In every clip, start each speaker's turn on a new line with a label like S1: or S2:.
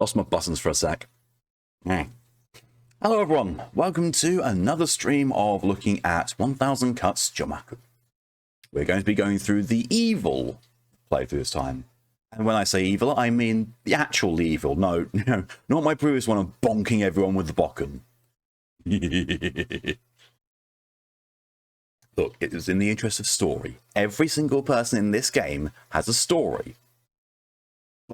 S1: Lost my buttons for a sec. Hello everyone, welcome to another stream of looking at 1000 Cuts Jomaku. We're going to be going through the evil playthrough this time. And when I say evil, I mean the actual evil. No, not my previous one of bonking everyone with the bokken. Look, it is in the interest of story. Every single person in this game has a story.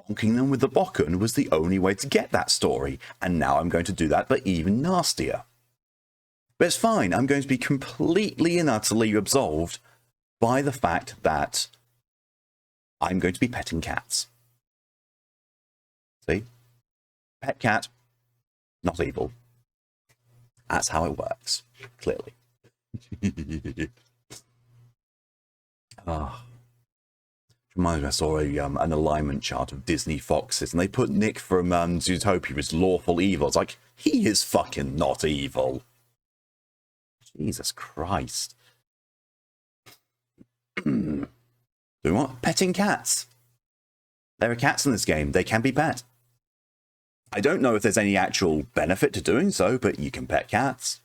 S1: Bonking them with the bokken was the only way to get that story, and now I'm going to do that, but even nastier. But it's fine, I'm going to be completely and utterly absolved by the fact that I'm going to be petting cats. See? Pet cat, not evil. That's how it works, clearly. Reminds me, I saw an alignment chart of Disney Foxes, and they put Nick from Zootopia as lawful evil. It's like, he is fucking not evil. Jesus Christ. Doing what? Petting cats. There are cats in this game. They can be pet. I don't know if there's any actual benefit to doing so, but you can pet cats.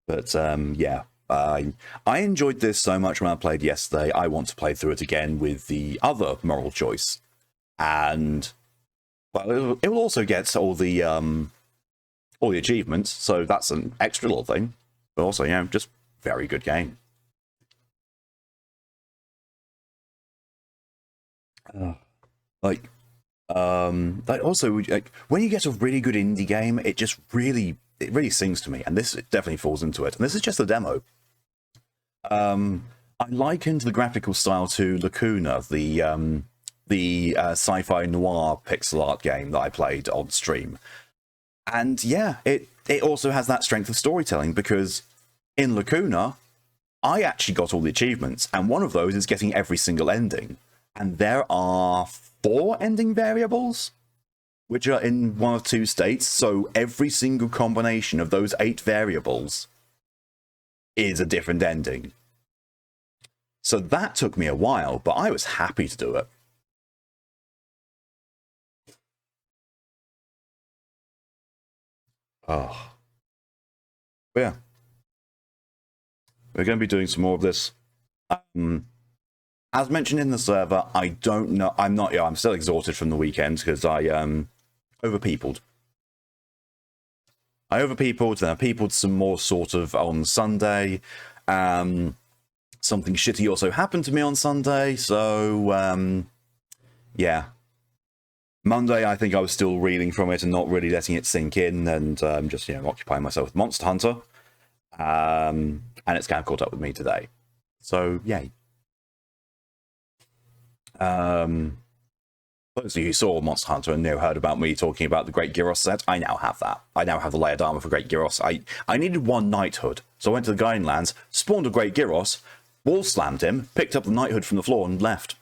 S1: But, yeah. I enjoyed this so much when I played yesterday. I want to play through it again with the other moral choice. And, well, it will also get all the achievements, so that's an extra little thing. But also, you know, just very good game. Also, like, when you get a really good indie game, it just really sings to me, and this definitely falls into it. And this is just a demo. I likened the graphical style to Lacuna, the sci-fi noir pixel art game that I played on stream. And yeah, it also has that strength of storytelling, because in Lacuna, I actually got all the achievements, and one of those is getting every single ending. And there are 4 ending variables, which are in one of 2 states, so every single combination of those 8 variables is a different ending. So that took me a while, but I was happy to do it. Oh. But yeah. We're going to be doing some more of this. As mentioned in the server, I don't know, I'm still exhausted from the weekend because I overpeopled. Then I peopled some more sort of on Sunday. Something shitty also happened to me on Sunday, so yeah. Monday, I think I was still reeling from it and not really letting it sink in, and just, you know, occupying myself with Monster Hunter. And it's kind of caught up with me today. So, yay. Those of you who saw Monster Hunter and heard about me talking about the Great Gyros set, I now have that. I now have the layered armor for Great Gyros. I needed 1 knighthood, so I went to the Guardian Lands, spawned a Great Gyros, wall slammed him, picked up the knighthood from the floor, and left.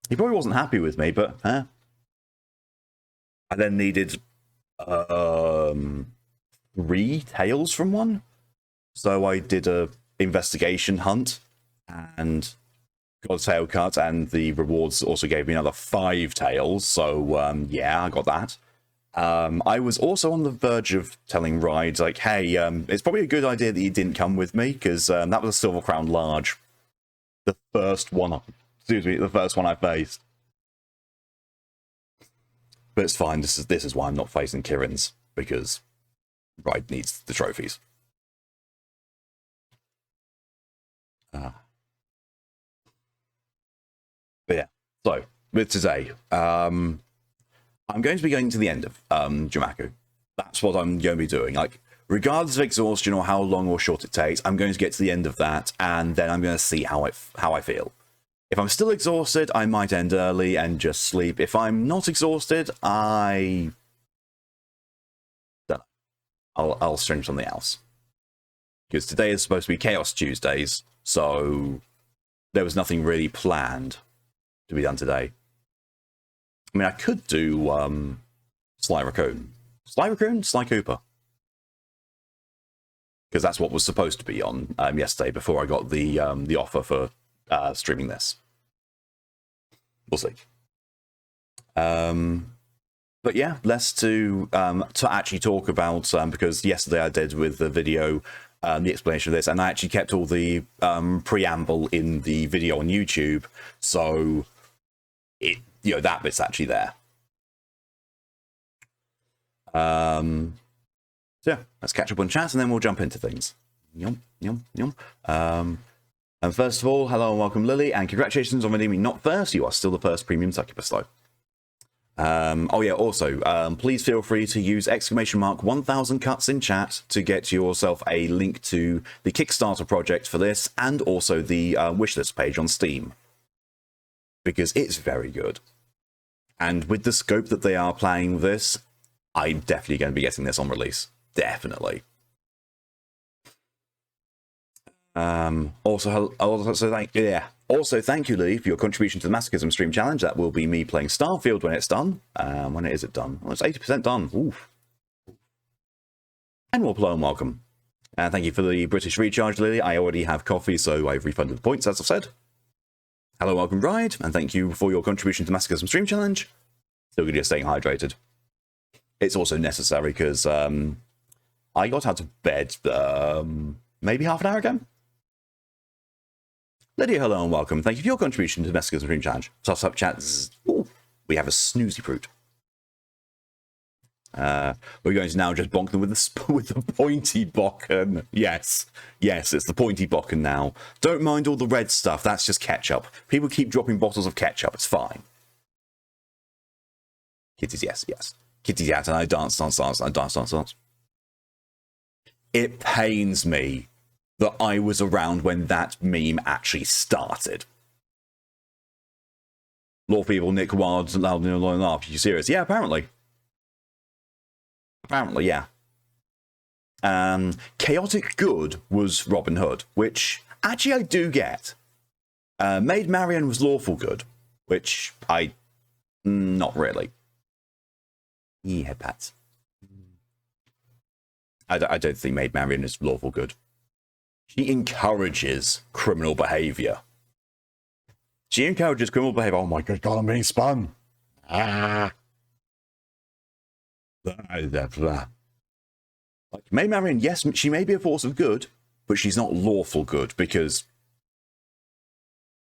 S1: He probably wasn't happy with me, but I then needed 3 tails from one, so I did a investigation hunt and got a tail cut, and the rewards also gave me another 5 tails, so yeah, I got that. I was also on the verge of telling Ride, like, hey, it's probably a good idea that you didn't come with me, because that was a Silver Crown Large. The first one I faced. But it's fine, this is why I'm not facing Kirin's, because Ride needs the trophies. But yeah, so, with today, I'm going to be going to the end of Jomaku. That's what I'm going to be doing. Like, regardless of exhaustion or how long or short it takes, I'm going to get to the end of that, and then I'm going to see how I feel. If I'm still exhausted, I might end early and just sleep. If I'm not exhausted, I don't know. I'll stream something else. Because today is supposed to be Chaos Tuesdays, so there was nothing really planned to be done today. I mean, I could do Sly Raccoon. Sly Raccoon? Sly Cooper. Because that's what was supposed to be on yesterday before I got the offer for streaming this. We'll see. But yeah, less to actually talk about, because yesterday I did with the video the explanation of this, and I actually kept all the preamble in the video on YouTube, so that bit's actually there. So yeah, let's catch up on chat, and then we'll jump into things. Yum, yum, yum. And first of all, hello and welcome, Lily, and congratulations on redeeming Not First. You are still the first premium succubus, though. Oh yeah, also, please feel free to use !1000 cuts in chat to get yourself a link to the Kickstarter project for this, and also the wishlist page on Steam, because it's very good. And with the scope that they are planning with this, I'm definitely going to be getting this on release. Definitely. Also, thank you, Lee, for your contribution to the Masochism Stream Challenge. That will be me playing Starfield when it's done. When is it done? Well, it's 80% done. Oof. And hello and welcome. Thank you for the British recharge, Lily. I already have coffee, so I've refunded the points, as I've said. Hello, welcome, Bride, and thank you for your contribution to the Masochism Stream Challenge. Still good, you're staying hydrated. It's also necessary because I got out of bed maybe half an hour ago. Lydia, hello and welcome. Thank you for your contribution to the Masochism Stream Challenge. Up chats. Ooh, we have a snoozy fruit. We're going to now just bonk them with the pointy bokken. Yes, it's the pointy bokken now. Don't mind all the red stuff. That's just ketchup. People keep dropping bottles of ketchup. It's fine. Kitties, yes. Kitties, yes. And I dance. It pains me that I was around when that meme actually started. Law people, Nick Wilde, loud and laugh. Are you serious? Yeah, apparently. Apparently, yeah. Chaotic Good was Robin Hood, which actually I do get. Maid Marian was Lawful Good, which not really. Yeah, Pat. I don't think Maid Marian is Lawful Good. She encourages criminal behavior. Oh my god, I'm being spun. Like, Maid Marian, yes, she may be a force of good, but she's not lawful good, because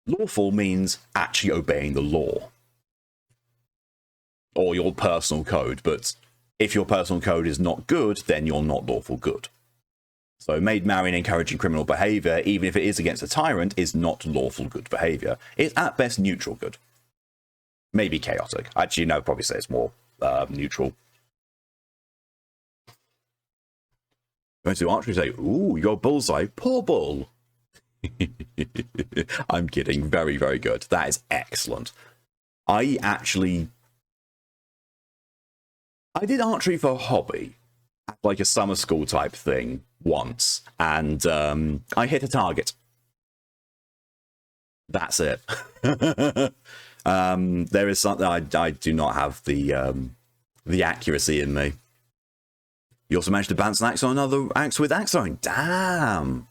S1: lawful means actually obeying the law. Or your personal code, but if your personal code is not good, then you're not lawful good. So Maid Marian encouraging criminal behavior, even if it is against a tyrant, is not lawful good behavior. It's at best neutral good. Maybe chaotic. Actually, no, probably say it's more neutral. Going to archery, say, ooh, you got bullseye. Poor bull. I'm kidding. Very, very good. That is excellent. I did archery for a hobby, like a summer school type thing once, and I hit a target. That's it. There is something I do not have the accuracy in me. You also managed to bounce an axe on another axe with axe throwing. Damn.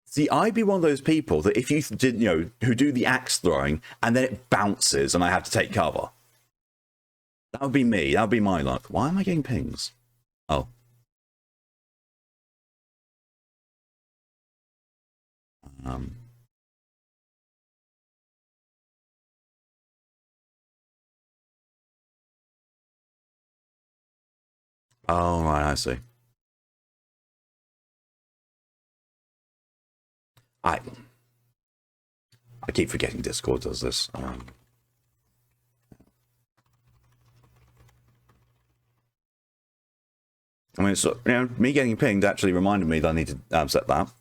S1: See, I'd be one of those people that if you did, who do the axe throwing and then it bounces and I have to take cover. That would be me. That would be my luck. Why am I getting pings? Oh. Oh, right, I see. I keep forgetting Discord does this. I mean, so, me getting pinged actually reminded me that I need to set that.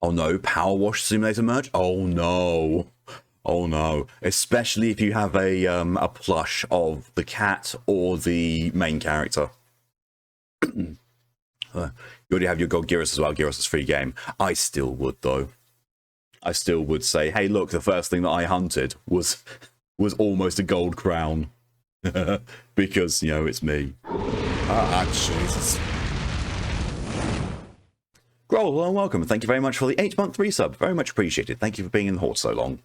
S1: Oh no, Power Wash Simulator merch? Oh no. Oh no. Especially if you have a plush of the cat or the main character. You already have your God Gyros as well. Gyros is free game. I still would, though. I still would say, hey, look, the first thing that I hunted was almost a gold crown. Because, you know, it's me.
S2: Ah, Jesus.
S1: Growl, well, welcome. Thank you very much for the 8-month resub. Very much appreciated. Thank you for being in the Horde so long.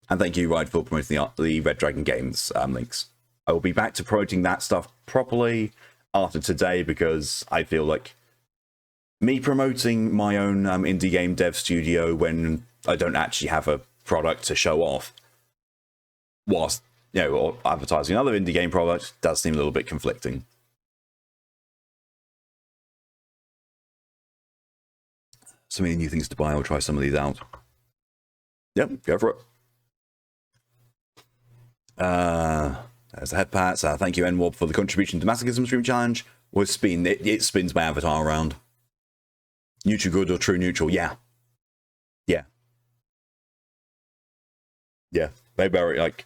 S1: And thank you, Ride, for promoting the Red Dragon Games links. I will be back to promoting that stuff properly after today, because I feel like me promoting my own indie game dev studio when I don't actually have a product to show off, whilst, you know, or advertising another indie game product, does seem a little bit conflicting. So many new things to buy. I'll try some of these out. Yep, go for it. There's the head pats. Thank you, NWOB, for the contribution to Masochism Stream Challenge. With spin, it spins my avatar around. Neutral good or true neutral? Yeah. Yeah. Yeah. Maybe like,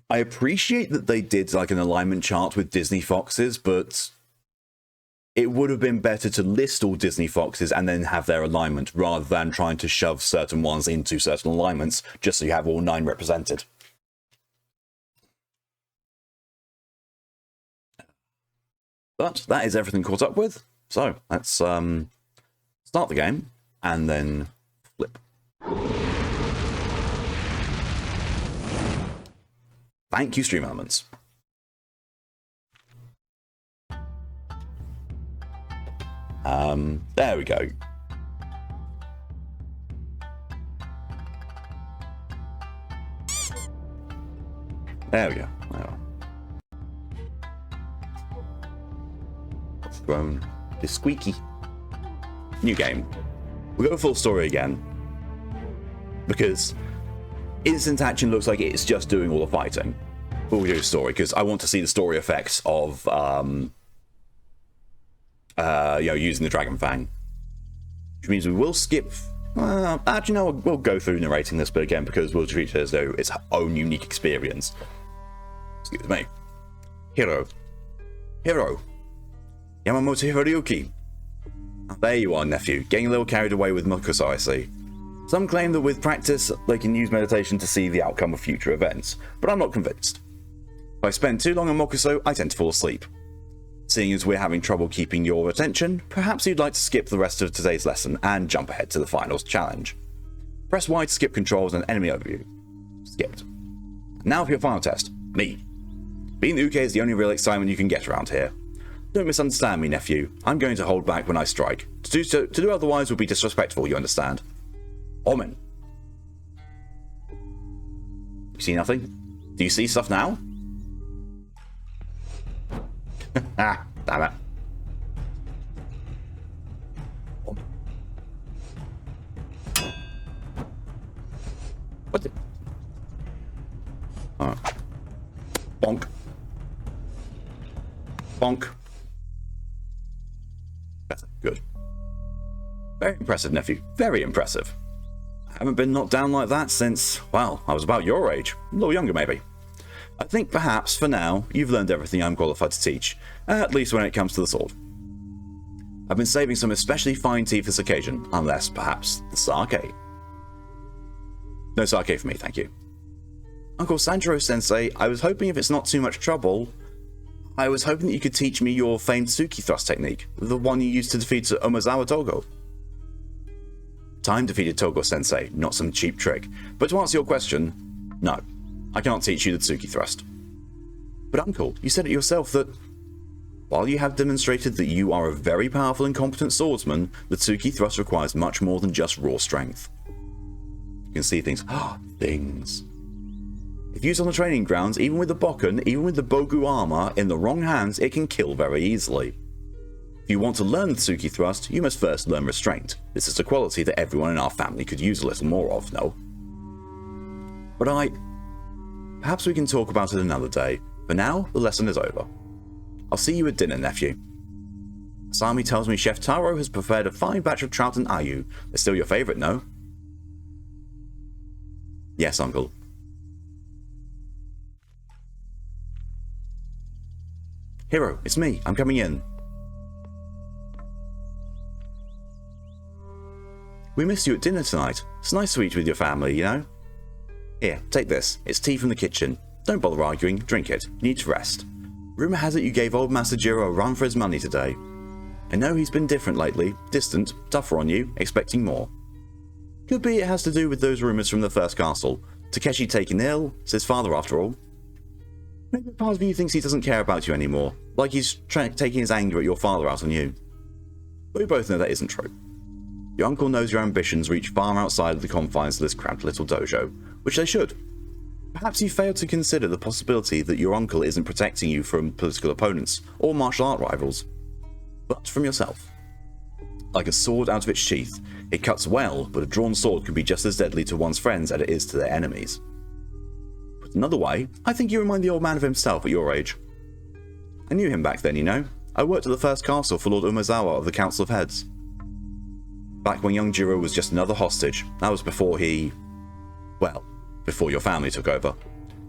S1: I appreciate that they did like an alignment chart with Disney Foxes, but it would have been better to list all Disney Foxes and then have their alignment, rather than trying to shove certain ones into certain alignments just so you have all 9 represented. But that is everything caught up with. So let's start the game and then flip. Thank you, Stream Elements. There we go. There we go. Grown is squeaky. New game. We'll go full story again, because instant action looks like it's just doing all the fighting. But we'll do story, because I want to see the story effects of you know, using the Dragon Fang. Which means we will skip. Actually, no, we'll go through narrating this bit again, because we'll treat it as though it's our own unique experience. Excuse me. Hero. Yamamoto Hiroyuki. There you are, nephew. Getting a little carried away with Mokuso, I see. Some claim that with practice, they can use meditation to see the outcome of future events, but I'm not convinced. If I spend too long on Mokuso, I tend to fall asleep. Seeing as we're having trouble keeping your attention, perhaps you'd like to skip the rest of today's lesson and jump ahead to the finals challenge. Press Y to skip controls and enemy overview. Skipped. Now for your final test. Me. Being the Uke is the only real excitement you can get around here. Don't misunderstand me, nephew. I'm going to hold back when I strike. To do otherwise would be disrespectful, you understand? Omen. You see nothing? Do you see stuff now? Ah, damn it. What the? Oh. Bonk. Bonk. Better. Good. Very impressive, nephew. Very impressive. I haven't been knocked down like that since, well, I was about your age. A little younger, maybe. I think perhaps, for now, you've learned everything I'm qualified to teach, at least when it comes to the sword. I've been saving some especially fine tea for this occasion, unless, perhaps, the sake. No sake for me, thank you. Uncle Sanjiro-sensei, I was hoping if it's not too much trouble, I was hoping that you could teach me your famed Tsuki thrust technique, the one you used to defeat Omazawa Togo. Time defeated Togo-sensei, not some cheap trick. But to answer your question, no, I can't teach you the Tsuki thrust. But uncle, you said it yourself that while you have demonstrated that you are a very powerful and competent swordsman, the Tsuki thrust requires much more than just raw strength. You can see things. Things. If used on the training grounds, even with the Bokken, even with the Bogu armor, in the wrong hands, it can kill very easily. If you want to learn the Tsuki thrust, you must first learn restraint. This is a quality that everyone in our family could use a little more of, no? But perhaps we can talk about it another day. For now, the lesson is over. I'll see you at dinner, nephew. Asami tells me Chef Taro has prepared a fine batch of trout and ayu. They're still your favorite, no? Yes, uncle. Hiro, it's me. I'm coming in. We missed you at dinner tonight. It's nice to eat with your family, you know? Here, take this. It's tea from the kitchen. Don't bother arguing. Drink it. You need to rest. Rumour has it you gave old Master Jiro a run for his money today. I know he's been different lately. Distant, tougher on you, expecting more. Could be it has to do with those rumours from the first castle. Takeshi taken ill. It's his father after all. Maybe part of you thinks he doesn't care about you anymore. Like he's taking his anger at your father out on you. But we both know that isn't true. Your uncle knows your ambitions reach far outside of the confines of this cramped little dojo, which they should. Perhaps you failed to consider the possibility that your uncle isn't protecting you from political opponents or martial art rivals, but from yourself. Like a sword out of its sheath, it cuts well, but a drawn sword can be just as deadly to one's friends as it is to their enemies. Put another way, I think you remind the old man of himself at your age. I knew him back then, you know. I worked at the first castle for Lord Umezawa of the Council of Heads. Back when young Jiro was just another hostage. That was before before your family took over.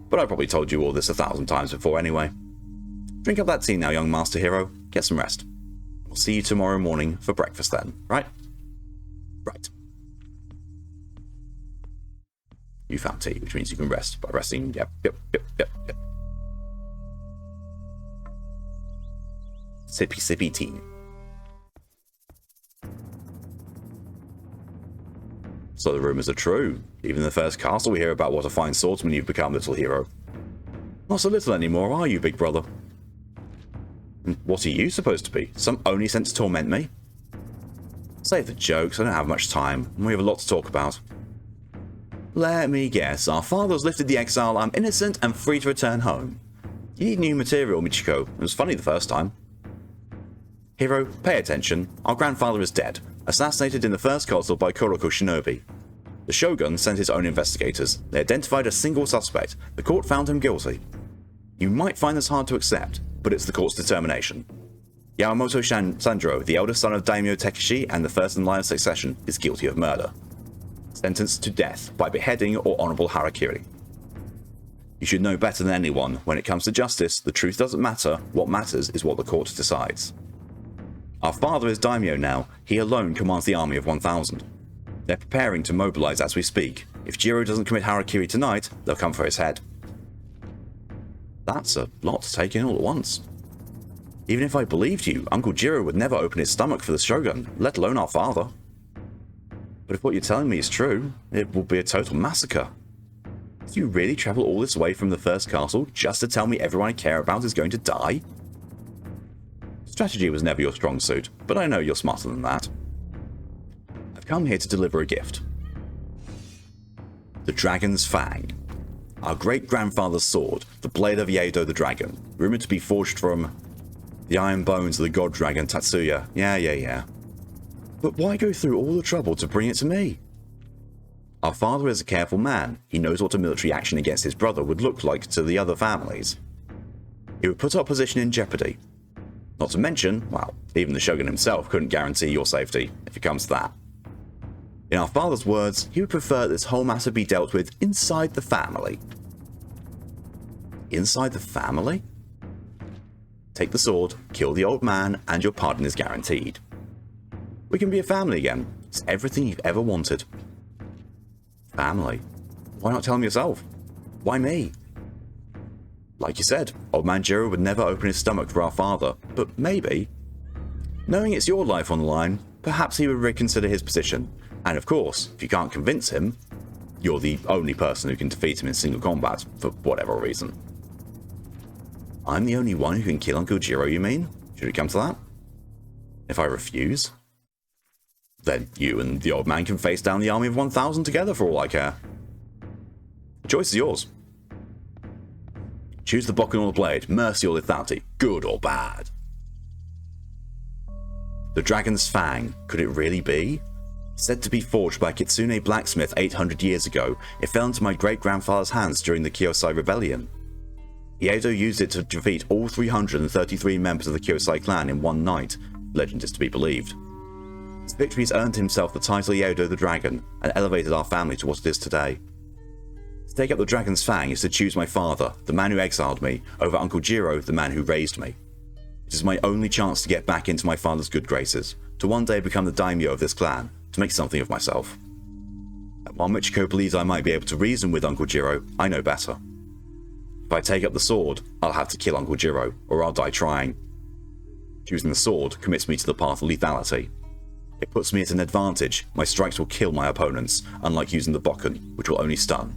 S1: But I probably told you all this 1,000 times before anyway. Drink up that tea now, young Master Hero. Get some rest. We'll see you tomorrow morning for breakfast then, right? Right. You found tea, which means you can rest by resting. Yep. Sippy tea. So the rumours are true. Even in the first castle we hear about what a fine swordsman you've become, little hero. Not so little anymore, are you, big brother? And what are you supposed to be? Some only sent to torment me? Save the jokes, I don't have much time, and we have a lot to talk about. Let me guess, our father has lifted the exile, I'm innocent and free to return home. You need new material, Michiko. It was funny the first time. Hero, pay attention. Our grandfather is dead, assassinated in the first castle by Kuroko Shinobi. The Shogun sent his own investigators. They identified a single suspect. The court found him guilty. You might find this hard to accept, but it's the court's determination. Yamamoto Sandro, the eldest son of Daimyo Takeshi and the first in line of succession, is guilty of murder. Sentenced to death by beheading or honorable harakiri. You should know better than anyone, when it comes to justice, the truth doesn't matter, what matters is what the court decides. Our father is Daimyo now, he alone commands the army of 1,000. They're preparing to mobilize as we speak. If Jiro doesn't commit harakiri tonight, they'll come for his head. That's a lot to take in all at once. Even if I believed you, Uncle Jiro would never open his stomach for the Shogun, let alone our father. But if what you're telling me is true, it will be a total massacre. Did you really travel all this way from the first castle just to tell me everyone I care about is going to die? Strategy was never your strong suit, but I know you're smarter than that. I've come here to deliver a gift. The Dragon's Fang. Our great-grandfather's sword, the blade of Yedo the Dragon, rumored to be forged from the iron bones of the god dragon Tatsuya. Yeah. But why go through all the trouble to bring it to me? Our father is a careful man. He knows what a military action against his brother would look like to the other families. It would put our position in jeopardy. Not to mention, well, even the Shogun himself couldn't guarantee your safety, if it comes to that. In our father's words, he would prefer this whole matter be dealt with inside the family. Inside the family? Take the sword, kill the old man, and your pardon is guaranteed. We can be a family again. It's everything you've ever wanted. Family? Why not tell him yourself? Why me? Like you said, old man Jiro would never open his stomach for our father, but maybe. Knowing it's your life on the line, perhaps he would reconsider his position. And of course, if you can't convince him, you're the only person who can defeat him in single combat, for whatever reason. I'm the only one who can kill Uncle Jiro, you mean? Should it come to that? If I refuse? Then you and the old man can face down the army of 1,000 together for all I care. The choice is yours. Choose the Bokken or the blade, mercy or lethality, good or bad. The Dragon's Fang, could it really be? Said to be forged by a Kitsune blacksmith 800 years ago, it fell into my great-grandfather's hands during the Kyosai Rebellion. Iedo used it to defeat all 333 members of the Kyosai clan in one night, legend is to be believed. His victories earned himself the title Iedo the Dragon, and elevated our family to what it is today. To take up the Dragon's Fang is to choose my father, the man who exiled me, over Uncle Jiro, the man who raised me. It is my only chance to get back into my father's good graces, to one day become the daimyo of this clan, to to make something of myself. And while Michiko believes I might be able to reason with Uncle Jiro, I know better. If I take up the sword, I'll have to kill Uncle Jiro, or I'll die trying. Choosing the sword commits me to the path of lethality. It puts me at an advantage. My strikes will kill my opponents, unlike using the bokken, which will only stun.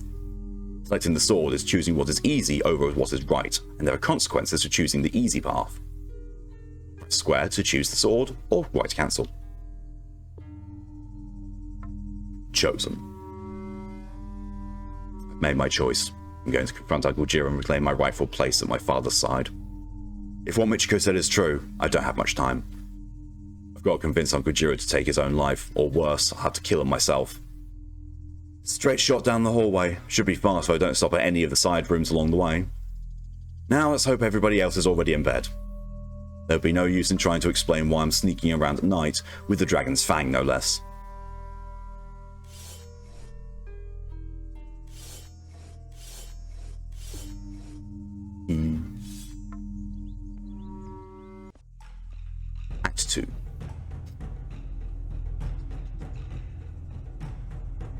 S1: Selecting the sword is choosing what is easy over what is right, and there are consequences for choosing the easy path. Press square to choose the sword, or right to cancel. Chosen. I've made my choice. I'm going to confront Uncle Jiro and reclaim my rightful place at my father's side. If what Michiko said is true, I don't have much time. I've got to convince Uncle Jiro to take his own life, or worse, I'll have to kill him myself. Straight shot down the hallway. Should be fast so I don't stop at any of the side rooms along the way. Now let's hope everybody else is already in bed. There'll be no use in trying to explain why I'm sneaking around at night, with the Dragon's Fang no less. Act 2.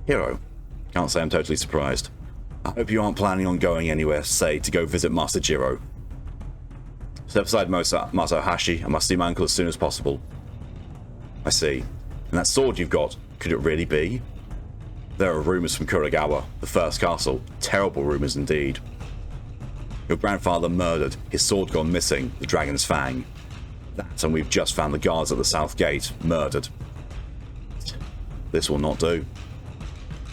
S1: Hero. Can't say I'm totally surprised. I hope you aren't planning on going anywhere, say, to go visit Master Jiro. Step aside, Masahashi. I must see my uncle as soon as possible. I see. And that sword you've got, could it really be? There are rumours from Kuragawa, the first castle. Terrible rumours indeed. Your grandfather murdered, his sword gone missing, the Dragon's Fang. That, and we've just found the guards at the south gate, murdered. This will not do.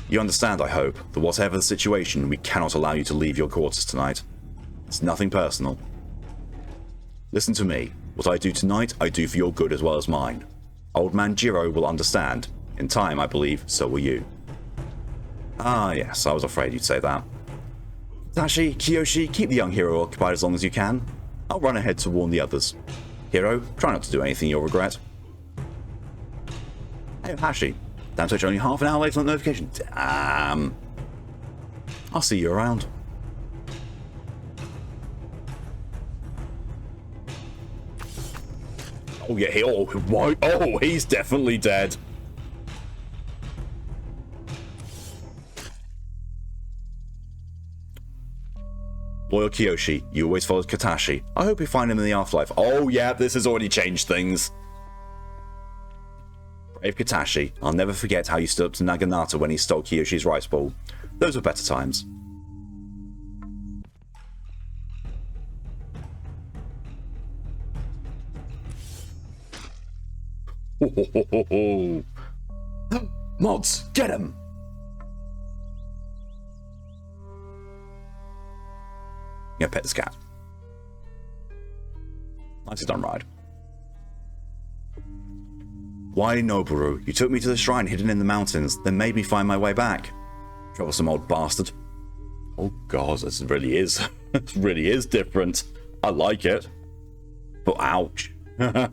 S1: You understand, I hope, that whatever the situation, we cannot allow you to leave your quarters tonight. It's nothing personal. Listen to me. What I do tonight, I do for your good as well as mine. Old man Jiro will understand. In time, I believe, so will you. Ah, yes, I was afraid you'd say that. Tashi, Kiyoshi, keep the young hero occupied as long as you can. I'll run ahead to warn the others. Hero, try not to do anything you'll regret. Hey, Hashi. Damn Switch only half an hour late on the notification. Damn. I'll see you around. Oh yeah, he's definitely dead. Loyal Kiyoshi, you always followed Katashi. I hope you find him in the afterlife. Oh yeah, this has already changed things. Brave Katashi, I'll never forget how you stood up to Naginata when he stole Kiyoshi's rice ball. Those were better times. Mods, get him! Yeah, pet this cat. Nicely done, Ride. Why, Noboru? You took me to the shrine hidden in the mountains, then made me find my way back. Troublesome old bastard. Oh god, this really is. This really is different. I like it. But ouch. Been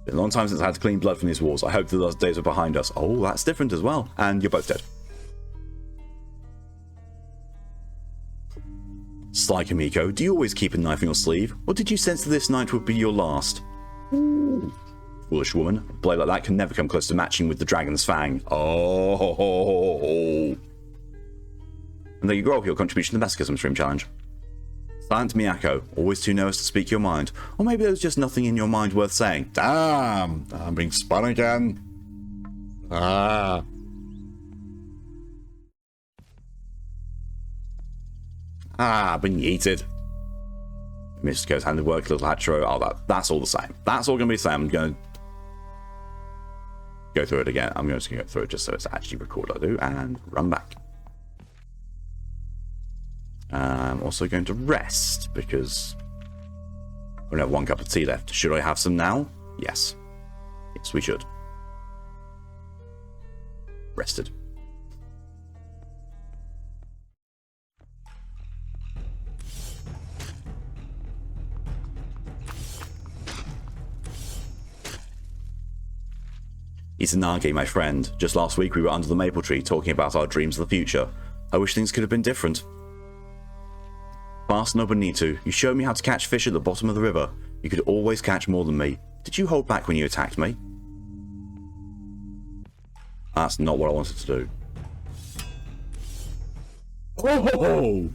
S1: a long time since I had to clean blood from these walls. I hope that those days are behind us. Oh, that's different as well. And you're both dead. Sly Kamiko, do you always keep a knife in your sleeve? Or did you sense that this night would be your last? Ooh. Foolish woman. A blade like that can never come close to matching with the Dragon's Fang. Oh. And there you go, your contribution to the Masochism Stream Challenge. Silent Miyako, always too nervous to speak your mind. Or maybe there's just nothing in your mind worth saying.
S2: Damn! I'm being spun again. Ah.
S1: Ah, been yeeted. Mr. Goes handiwork, little hatchero. Oh, that's all the same. That's all going to be the same. I'm going to go through it again. I'm just going to go through it just so it's actually recorded. I do, and run back. I'm also going to rest because I only have one cup of tea left. Should I have some now? Yes. Yes, we should. Rested. Izanagi, my friend. Just last week we were under the maple tree talking about our dreams of the future. I wish things could have been different. Fast no bonito. You showed me how to catch fish at the bottom of the river. You could always catch more than me. Did you hold back when you attacked me? That's not what I wanted to do. Oh!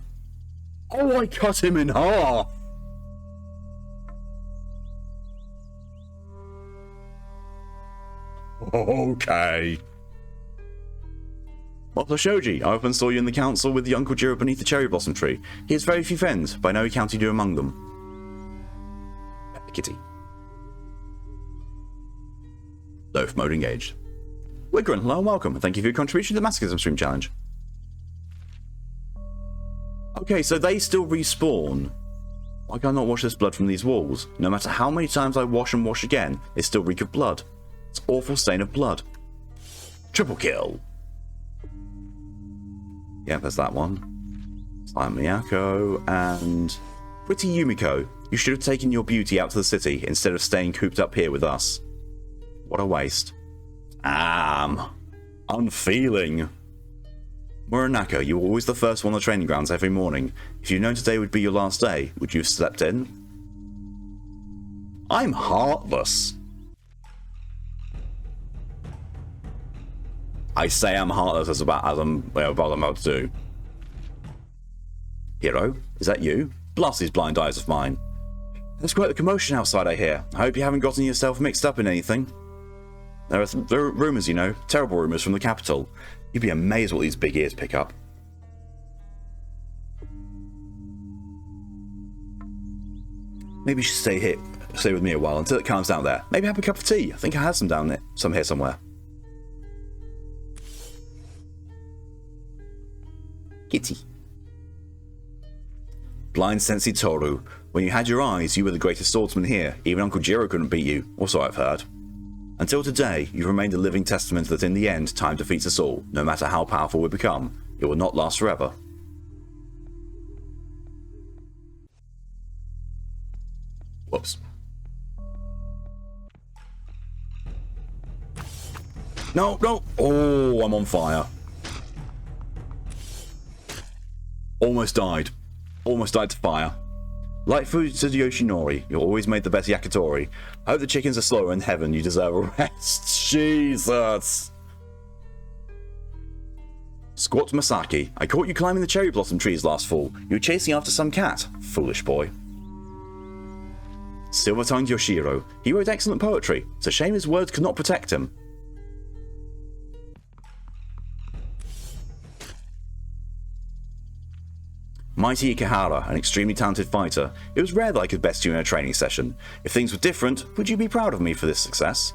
S1: Oh, I cut him in half! Okay. Master Shoji, I often saw you in the council with the Uncle Jiro beneath the cherry blossom tree. He has very few friends, but I know he counted you among them. Pet the kitty. Loaf mode engaged. Wigrin, hello and welcome, and thank you for your contribution to the Masochism Stream Challenge. Okay, so they still respawn. Why can I not wash this blood from these walls? No matter how many times I wash and wash again, they still reek of blood. It's an awful stain of blood. Triple kill. Yeah, there's that one. Slime Miyako and Pretty Yumiko. You should have taken your beauty out to the city instead of staying cooped up here with us. What a waste. Unfeeling. Muranaka, you were always the first one on the training grounds every morning. If you'd known today would be your last day, would you have slept in? I'm heartless. I say I'm heartless as I'm about to do. Hero, is that you? Blast these blind eyes of mine. There's quite the commotion outside, I hear. I hope you haven't gotten yourself mixed up in anything. There are rumours, you know, terrible rumours from the capital. You'd be amazed what these big ears pick up. Maybe you should stay with me a while until it calms down there. Maybe have a cup of tea. I think I have some down there, some here somewhere. Kitty. Blind Sensei Toru. When you had your eyes, you were the greatest swordsman here. Even Uncle Jiro couldn't beat you, or so I've heard. Until today, you've remained a living testament that in the end, time defeats us all. No matter how powerful we become, it will not last forever. Whoops. No, no! Oh, I'm on fire. Almost died. Almost died to fire. Like food to Yoshinori, you always made the best yakitori. I hope the chickens are slower in heaven. You deserve a rest. Jesus. Squat Masaki, I caught you climbing the cherry blossom trees last fall. You were chasing after some cat. Foolish boy. Silver-tongued Yoshiro. He wrote excellent poetry. It's a shame his words could not protect him. Mighty Ikehara, an extremely talented fighter. It was rare that I could best you in a training session. If things were different, would you be proud of me for this success?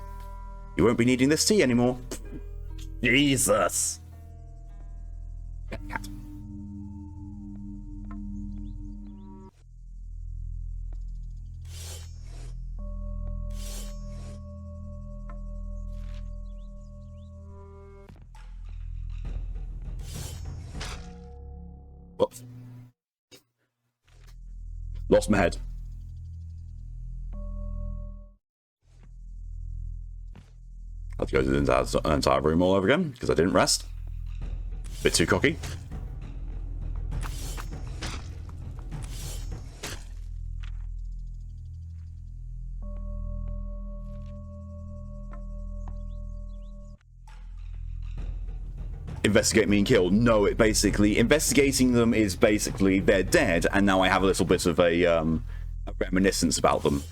S1: You won't be needing this tea anymore. Jesus. Cat. Whoops. Lost my head. Had to go to the entire room all over again because I didn't rest. Bit too cocky. Investigate me and kill. No, it basically investigating them is basically they're dead, and now I have a little bit of a reminiscence about them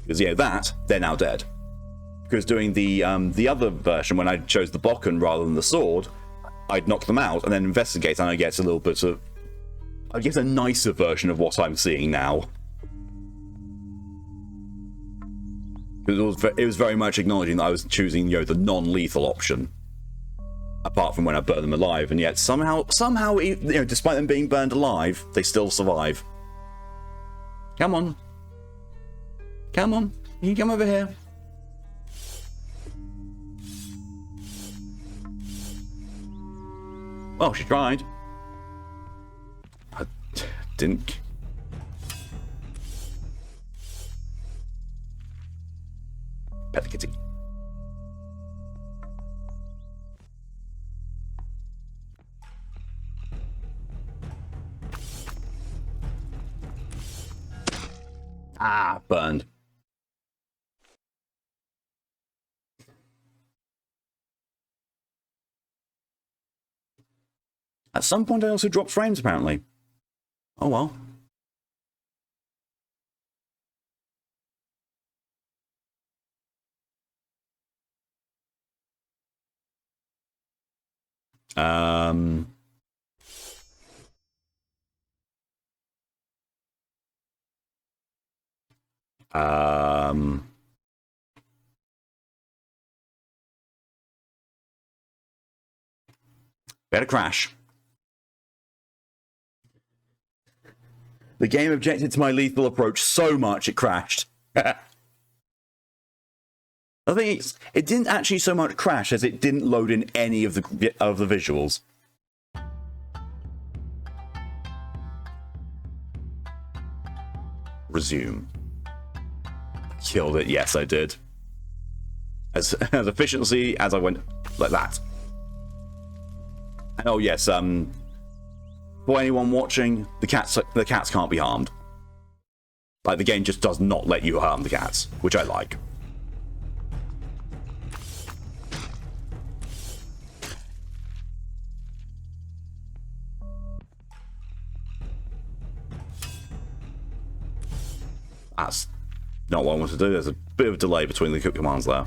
S1: because yeah, they're now dead. Because doing the other version when I chose the bokken rather than the sword, I'd knock them out and then investigate, and I get a little bit of I get a nicer version of what I'm seeing now. It was very much acknowledging that I was choosing the non-lethal option. Apart from when I burn them alive, and yet somehow, despite them being burned alive, they still survive. Come on. Come on. You can come over here. Well, she tried. I didn't. Pet the kitty. Ah, burned. At some point, I also dropped frames, apparently. Oh well. Um... Um... We had a crash. The game objected to my lethal approach so much it crashed. I think it didn't actually so much crash as it didn't load in any of the visuals. Resume. Killed it. Yes, I did. As efficiently as I went like that. And oh yes, for anyone watching, the cats can't be harmed. Like the game just does not let you harm the cats, which I like. That's not what I want to do. There's a bit of a delay between the commands there.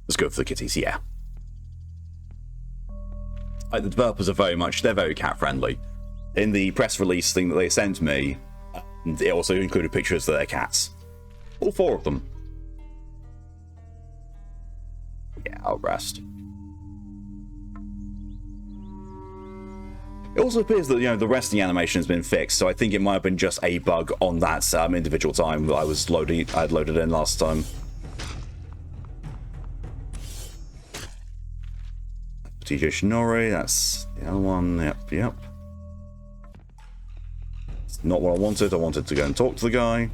S1: Let's go for the kitties, yeah. The developers are they're very cat friendly. In the press release thing that they sent me, it also included pictures of their cats. All 4 of them. Yeah, I'll rest. It also appears that, the resting animation has been fixed, so I think it might have been just a bug on that individual time that I had loaded in last time. TJ Shinori, that's the other one. Yep. It's not what I wanted. I wanted to go and talk to the guy.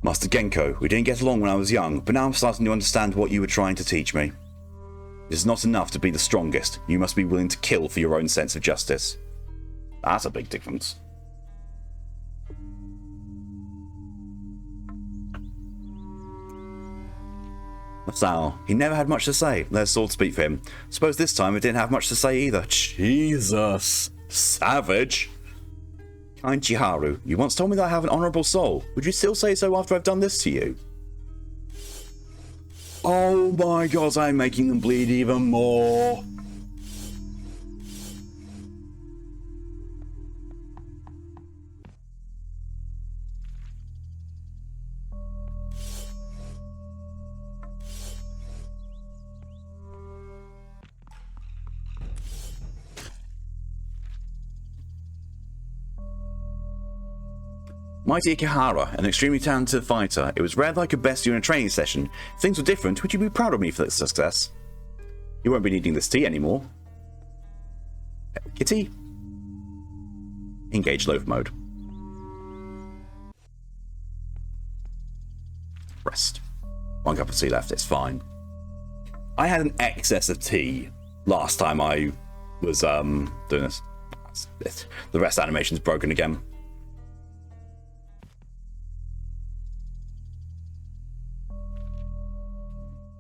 S1: Master Genko, we didn't get along when I was young, but now I'm starting to understand what you were trying to teach me. It is not enough to be the strongest. You must be willing to kill for your own sense of justice. That's a big difference. Sal, he never had much to say. There's sword speak for him. Suppose this time it didn't have much to say either. Jesus. Savage. Kind Chiharu, you once told me that I have an honourable soul. Would you still say so after I've done this to you? Oh my god, I'm making them bleed even more. Mighty Ikihara, an extremely talented fighter. It was rare that I could best you in a training session. If things were different, would you be proud of me for this success? You won't be needing this tea anymore. Kitty? Engage loaf mode. Rest. 1 cup of tea left, it's fine. I had an excess of tea last time I was doing this. The rest animation's broken again.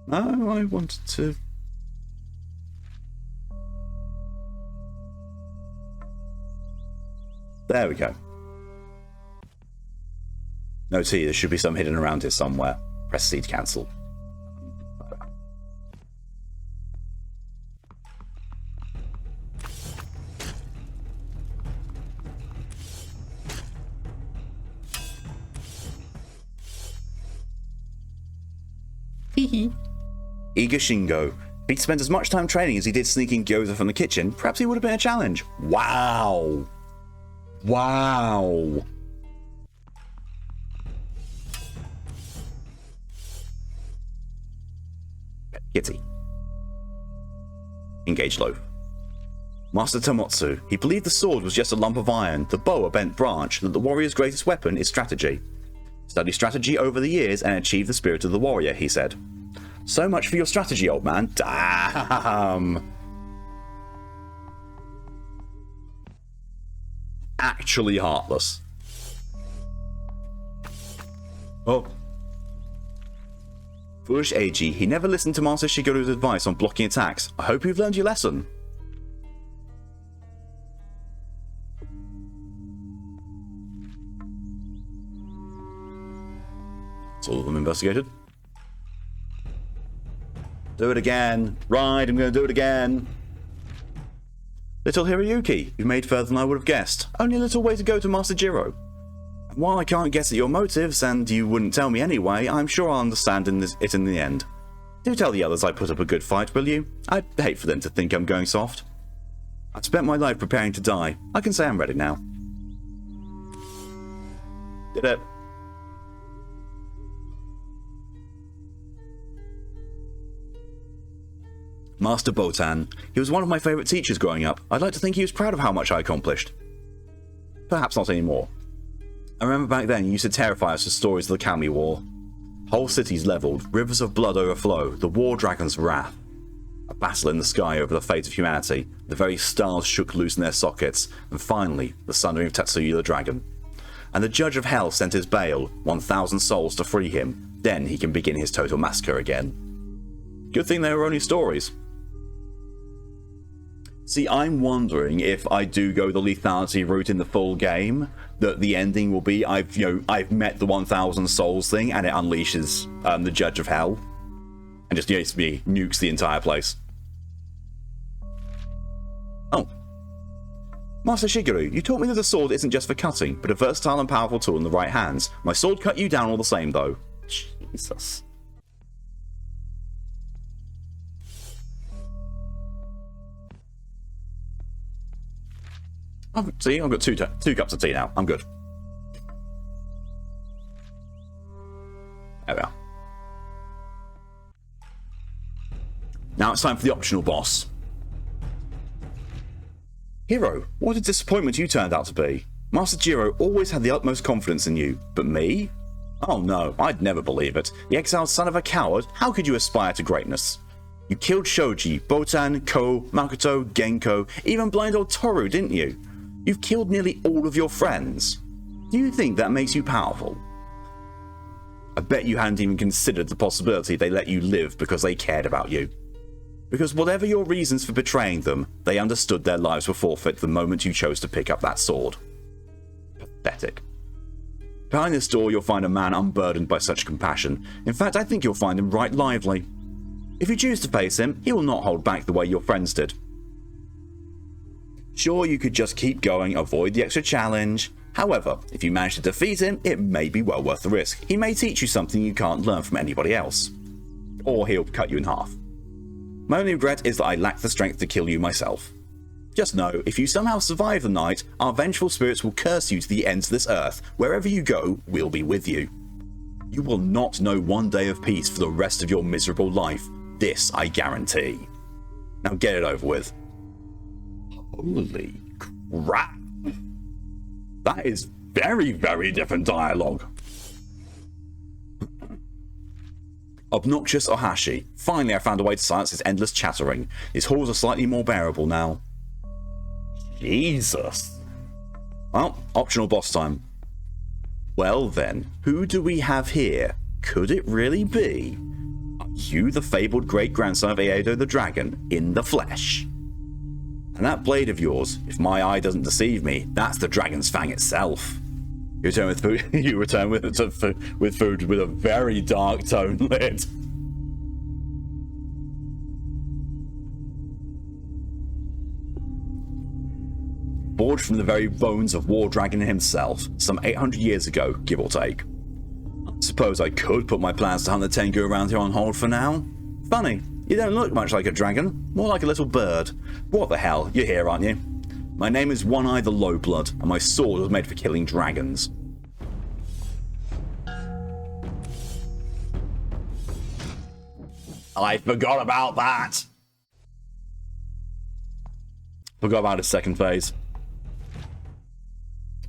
S1: No, I wanted to... There we go. No tea, there should be some hidden around here somewhere. Press C to cancel. Hehe. Eager Shingo. If he'd spent as much time training as he did sneaking gyoza from the kitchen, perhaps he would have been a challenge. Wow. Wow. Kitty. Engage Loaf. Master Tomotsu, he believed the sword was just a lump of iron, the bow a bent branch, that the warrior's greatest weapon is strategy. Study strategy over the years and achieve the spirit of the warrior, he said. So much for your strategy, old man. Damn. Actually heartless. Oh. Foolish Eiji, he never listened to Master Shigeru's advice on blocking attacks. I hope you've learned your lesson. That's all of them investigated. Do it again. Right, I'm going to do it again. Little Hiroyuki, you've made further than I would have guessed. Only a little way to go to Master Jiro. While I can't guess at your motives, and you wouldn't tell me anyway, I'm sure I'll understand it in the end. Do tell the others I put up a good fight, will you? I'd hate for them to think I'm going soft. I've spent my life preparing to die. I can say I'm ready now. Did it. Master Botan. He was one of my favourite teachers growing up. I'd like to think he was proud of how much I accomplished. Perhaps not anymore. I remember back then you used to terrify us with stories of the Kami War. Whole cities levelled, rivers of blood overflow, the war dragon's wrath. A battle in the sky over the fate of humanity, the very stars shook loose in their sockets, and finally, the sundering of Tetsuya the dragon. And the judge of hell sent his bail, 1,000 souls to free him, then he can begin his total massacre again. Good thing they were only stories. See, I'm wondering if I do go the lethality route in the full game, that the ending will be I've met the 1,000 souls thing and it unleashes the Judge of Hell and just nukes the entire place. Oh. Master Shigeru, you taught me that the sword isn't just for cutting, but a versatile and powerful tool in the right hands. My sword cut you down all the same, though. Jesus. See, I've got two cups of tea now. I'm good. There we are. Now it's time for the optional boss. Hero, what a disappointment you turned out to be. Master Jiro always had the utmost confidence in you, but me? Oh no, I'd never believe it. The exiled son of a coward, how could you aspire to greatness? You killed Shoji, Botan, Ko, Makoto, Genko, even blind old Toru, didn't you? You've killed nearly all of your friends. Do you think that makes you powerful? I bet you hadn't even considered the possibility they let you live because they cared about you. Because whatever your reasons for betraying them, they understood their lives were forfeit the moment you chose to pick up that sword. Pathetic. Behind this door you'll find a man unburdened by such compassion. In fact, I think you'll find him right lively. If you choose to face him, he will not hold back the way your friends did. Sure, you could just keep going, avoid the extra challenge. However, if you manage to defeat him, it may be well worth the risk. He may teach you something you can't learn from anybody else. Or he'll cut you in half. My only regret is that I lack the strength to kill you myself. Just know, if you somehow survive the night, our vengeful spirits will curse you to the ends of this earth. Wherever you go, we'll be with you. You will not know one day of peace for the rest of your miserable life. This I guarantee. Now get it over with. Holy crap. That is very, very different dialogue. Obnoxious Ohashi. Finally I found a way to silence his endless chattering. His halls are slightly more bearable now. Jesus. Well, optional boss time. Well then, who do we have here? Could it really be? Are you the fabled great-grandson of Aedo the Dragon, in the flesh? And that blade of yours, if my eye doesn't deceive me, that's the dragon's fang itself. You return with food. You return with food with a very dark tone lid. Forged from the very bones of War Dragon himself, some 800 years ago, give or take. I suppose I could put my plans to hunt the Tengu around here on hold for now. Funny, you don't look much like a dragon, more like a little bird. What the hell, you're here, aren't you? My name is One-Eye the Lowblood, and my sword was made for killing dragons. I forgot about that. Forgot about his second phase.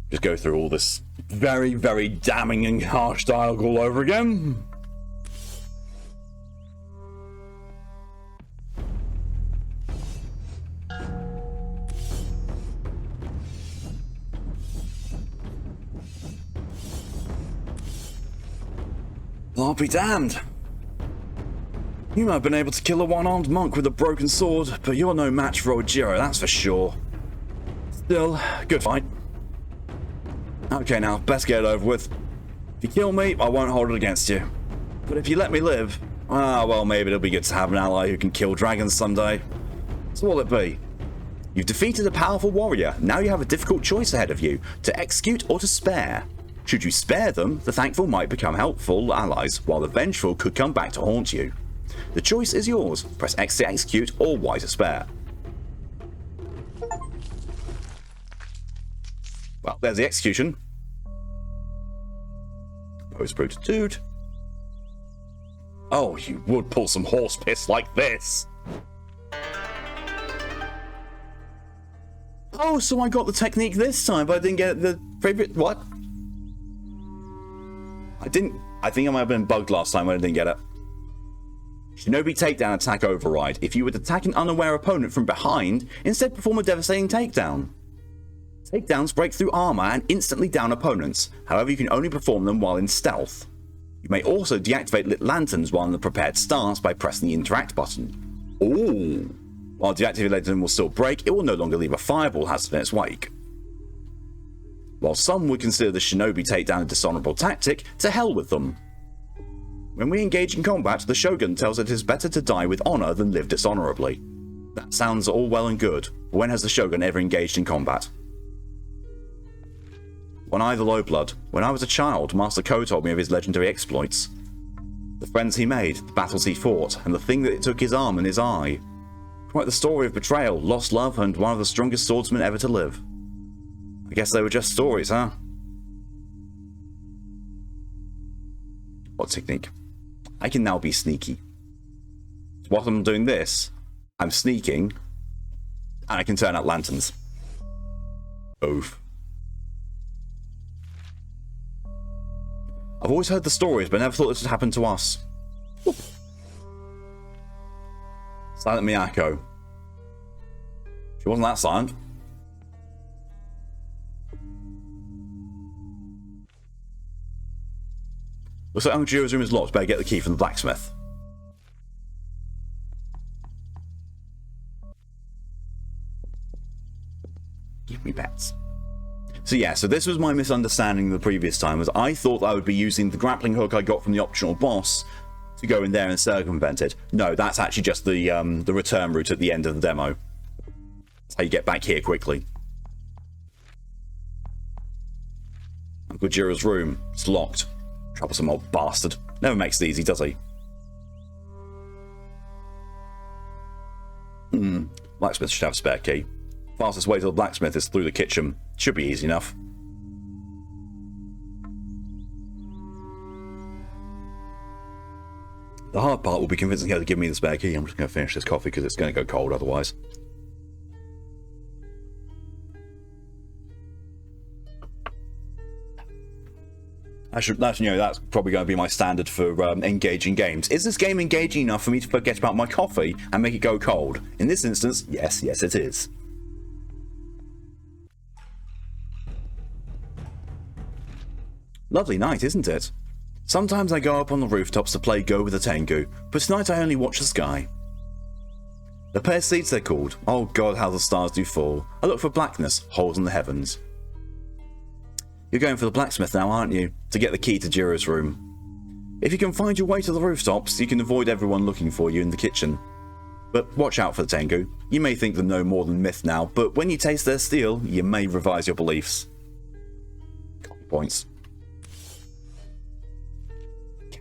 S1: Just go through all this very, very damning and harsh dialogue all over again. I'll be damned. You might have been able to kill a one-armed monk with a broken sword, but you're no match for Ojiro, that's for sure. Still, good fight. Okay now, best get it over with. If you kill me, I won't hold it against you. But if you let me live, well, maybe it'll be good to have an ally who can kill dragons someday. So what'll it be? You've defeated a powerful warrior, now you have a difficult choice ahead of you, to execute or to spare. Should you spare them, the thankful might become helpful allies, while the vengeful could come back to haunt you. The choice is yours. Press X to execute or Y to spare. Well, there's the execution. Post-brutitude. Oh, you would pull some horse piss like this. Oh, so I got the technique this time, but I didn't get the favorite. What? I think I might have been bugged last time when I didn't get it. Shinobi takedown attack override. If you would attack an unaware opponent from behind, instead perform a devastating takedown. Takedowns break through armor and instantly down opponents. However, you can only perform them while in stealth. You may also deactivate lit lanterns while in the prepared stance by pressing the interact button. Ooh. While deactivated lantern will still break, it will no longer leave a fireball hazard in its wake. While some would consider the Shinobi takedown a dishonorable tactic, to hell with them. When we engage in combat, the Shogun tells it is better to die with honor than live dishonorably. That sounds all well and good, but when has the Shogun ever engaged in combat? One Eye the Lowblood. When I was a child, Master Ko told me of his legendary exploits. The friends he made, the battles he fought, and the thing that it took his arm and his eye. Quite the story of betrayal, lost love, and one of the strongest swordsmen ever to live. I guess they were just stories, huh? What technique? I can now be sneaky. So while I'm doing this, I'm sneaking, and I can turn out lanterns. Oof. I've always heard the stories, but never thought this would happen to us. Whoop. Silent Miyako. She wasn't that silent. Looks like Uncle Jiro's room is locked. Better get the key from the blacksmith. Give me bets. So yeah, so this was my misunderstanding the previous time, was I thought I would be using the grappling hook I got from the optional boss to go in there and circumvent it. No, that's actually just the return route at the end of the demo. That's how you get back here quickly. Uncle Jiro's room. It's locked. Troublesome old bastard. Never makes it easy, does he? Blacksmith should have a spare key. Fastest way to the blacksmith is through the kitchen. Should be easy enough. The hard part will be convincing her to give me the spare key. I'm just going to finish this coffee because it's going to go cold otherwise. That's probably going to be my standard for engaging games. Is this game engaging enough for me to forget about my coffee and make it go cold? In this instance, yes it is. Lovely night, isn't it? Sometimes I go up on the rooftops to play Go with the Tengu, but tonight I only watch the sky. The pair seeds they're called. Oh god, how the stars do fall. I look for blackness, holes in the heavens. You're going for the blacksmith now, aren't you? To get the key to Jiro's room. If you can find your way to the rooftops, you can avoid everyone looking for you in the kitchen. But watch out for the Tengu. You may think them no more than myth now, but when you taste their steel, you may revise your beliefs. Copy points.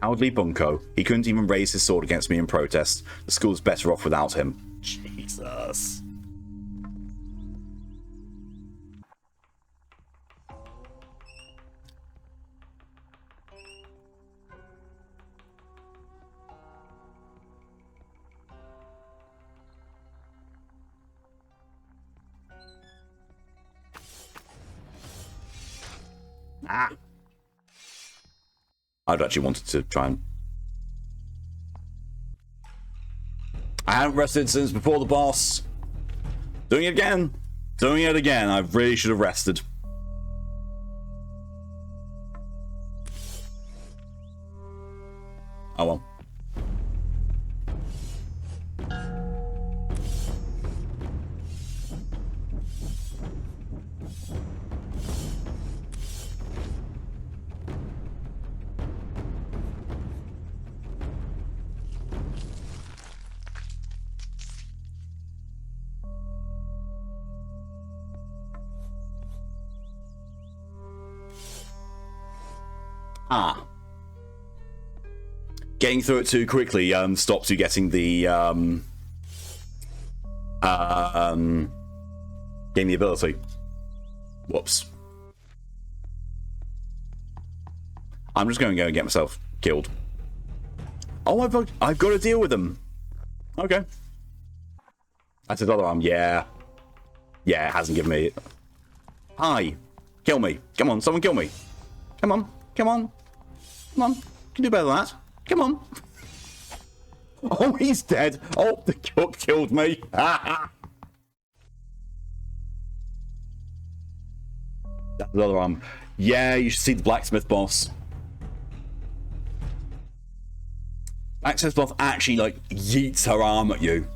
S1: Cowardly Bunko. He couldn't even raise his sword against me in protest. The school's better off without him. Jesus. I'd actually wanted to try and... I haven't rested since before the boss. Doing it again. Doing it again. I really should have rested. Oh well. Ah. Getting through it too quickly stops you getting the getting the ability. Whoops. I'm just going to go and get myself killed. Oh, I've got to deal with them. Okay. That's his other arm. Yeah. Yeah, it hasn't given me... Hi. Kill me. Come on, someone kill me. Come on. Come on. Come on. You can do better than that. Come on. Oh, he's dead. Oh, the cook killed me. That's the other arm. Yeah, you should see the blacksmith boss. Blacksmith boss actually, like, yeets her arm at you.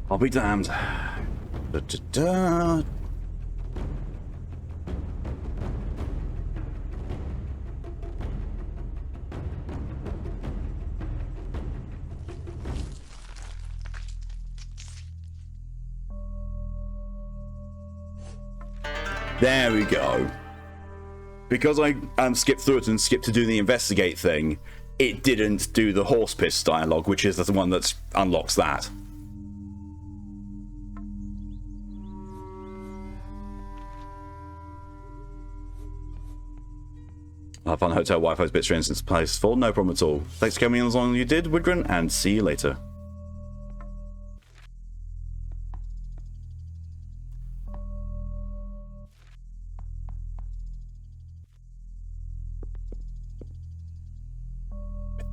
S1: I'll be damned. Da-da-da. There we go. Because I skipped through it and skipped to do the investigate thing, it didn't do the horse piss dialogue, which is the one that unlocks that. I found the hotel Wi-Fi's bit strange since the place is full. No problem at all. Thanks for coming in as long as you did, Widgren, and see you later.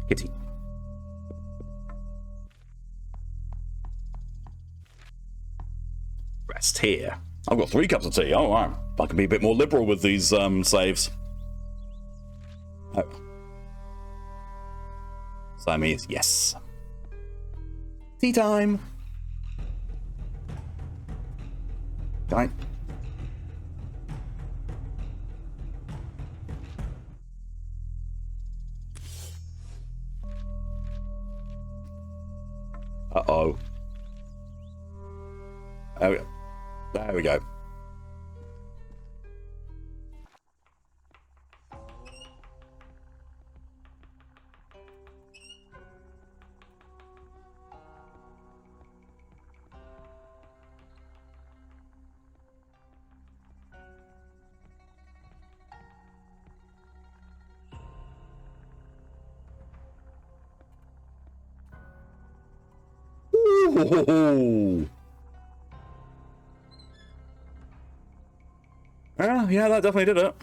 S1: Kitty. Rest here. I've got 3 cups of tea. Oh, wow. I can be a bit more liberal with these saves. Oh. Siamese, yes. Tea time. Can Uh-oh. There we go. There we go. Ooh. Yeah, that definitely did it.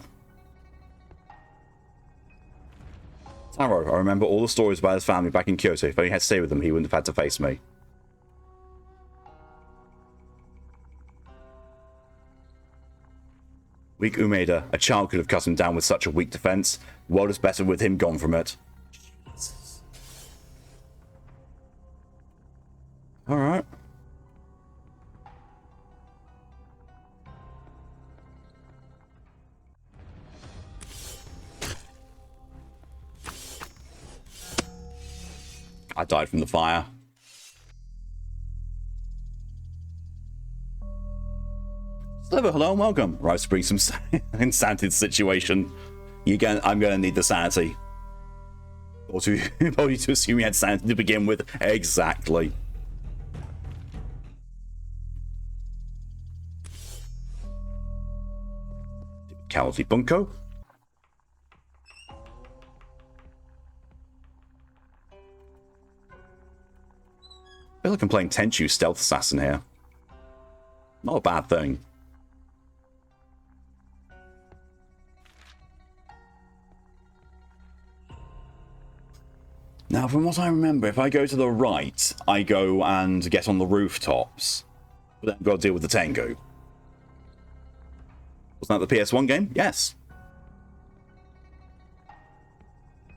S1: Taro, I remember all the stories about his family back in Kyoto. If he had to stay with them, he wouldn't have had to face me. Weak Umeda. A child could have cut him down with such a weak defense. The world is better with him gone from it. Alright. I died from the fire. Sliver, hello and welcome. Right, to bring some insanity to the situation. I'm gonna need the sanity. Or to assume you had sanity to begin with. Exactly. Cowardly Bunko. I feel like I'm playing Tenchu Stealth Assassin here. Not a bad thing. Now, from what I remember, if I go to the right, I go and get on the rooftops. But then I've got to deal with the Tengu. Wasn't that the PS1 game? Yes.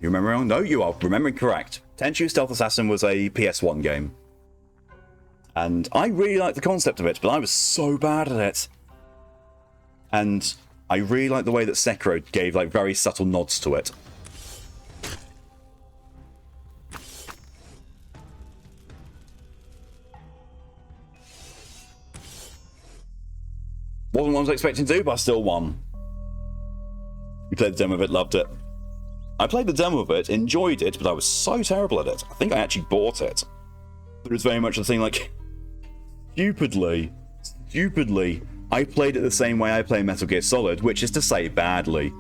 S1: You remember wrong? No, you are remembering correct. Tenchu Stealth Assassin was a PS1 game. And I really liked the concept of it, but I was so bad at it. And I really like the way that Sekiro gave like very subtle nods to it. Wasn't what I was expecting to do, but I still won. You played the demo of it, loved it. I played the demo of it, enjoyed it, but I was so terrible at it. I think I actually bought it. But it was very much the thing like... Stupidly, I played it the same way I play Metal Gear Solid, which is to say badly.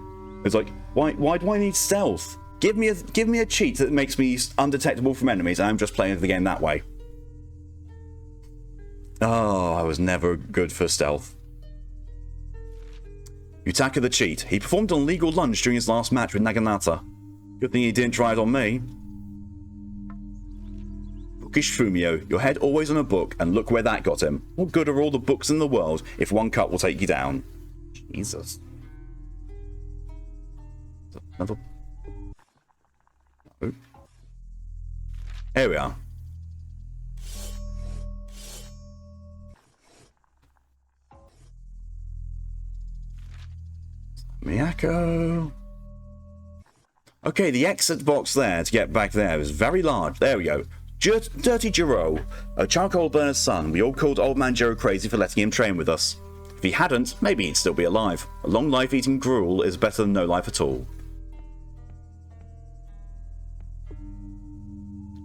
S1: It's like, why do I need stealth? Give me a cheat that makes me undetectable from enemies, and I'm just playing the game that way. Oh, I was never good for stealth. Yutaka the cheat. He performed an illegal lunge during his last match with Naginata. Good thing he didn't try it on me. Bookish Fumio, your head always on a book, and look where that got him. What good are all the books in the world if one cut will take you down? Jesus. Another... Oh. Here we are. Miyako. Okay, the exit box there to get back there is very large. There we go. Dirty Jiro, a charcoal burner's son. We all called Old Man Jiro crazy for letting him train with us. If he hadn't, maybe he'd still be alive. A long life eating gruel is better than no life at all.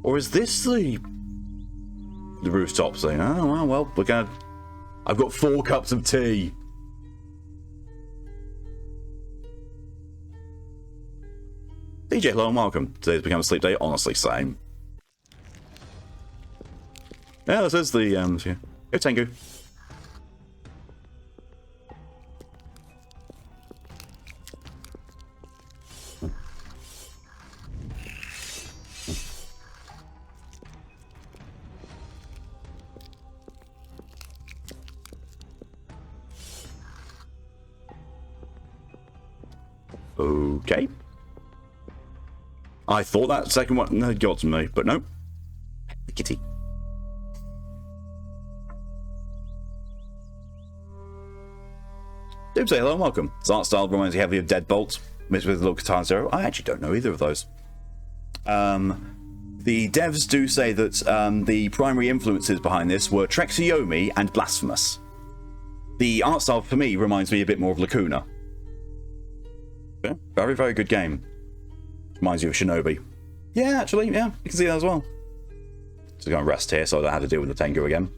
S1: Or is this the rooftop thing? Oh, well, we're gonna... I've got 4 cups of tea. DJ, hello and welcome. Today's become a sleep day. Honestly, same. Yeah, this is the, Go Tengu. Okay. I thought that second one had got to me, but no. The kitty. Say hello and welcome. His art style reminds me heavily of Deadbolt, mixed with a little Guitar Zero. I actually don't know either of those. The devs do say that the primary influences behind this were Trexiomi and Blasphemous. The art style for me reminds me a bit more of Lacuna. Yeah, very, very good game. Reminds you of Shinobi. Yeah, actually, yeah, you can see that as well. So I'm going to rest here so I don't have to deal with the Tengu again.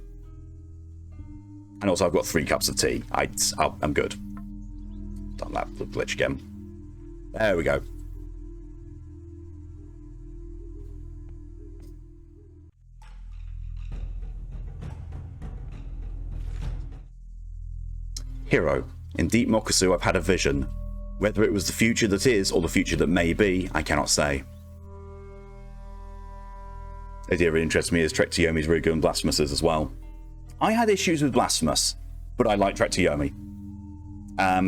S1: And also I've got 3 cups of tea. I'm good. Done that glitch again. There we go. Hero. In Deep Mokusu I've had a vision. Whether it was the future that is or the future that may be, I cannot say. The idea really interests me is Trexiomi's really good and Blasphemous's as well. I had issues with Blasphemous, but I like Trexiomi.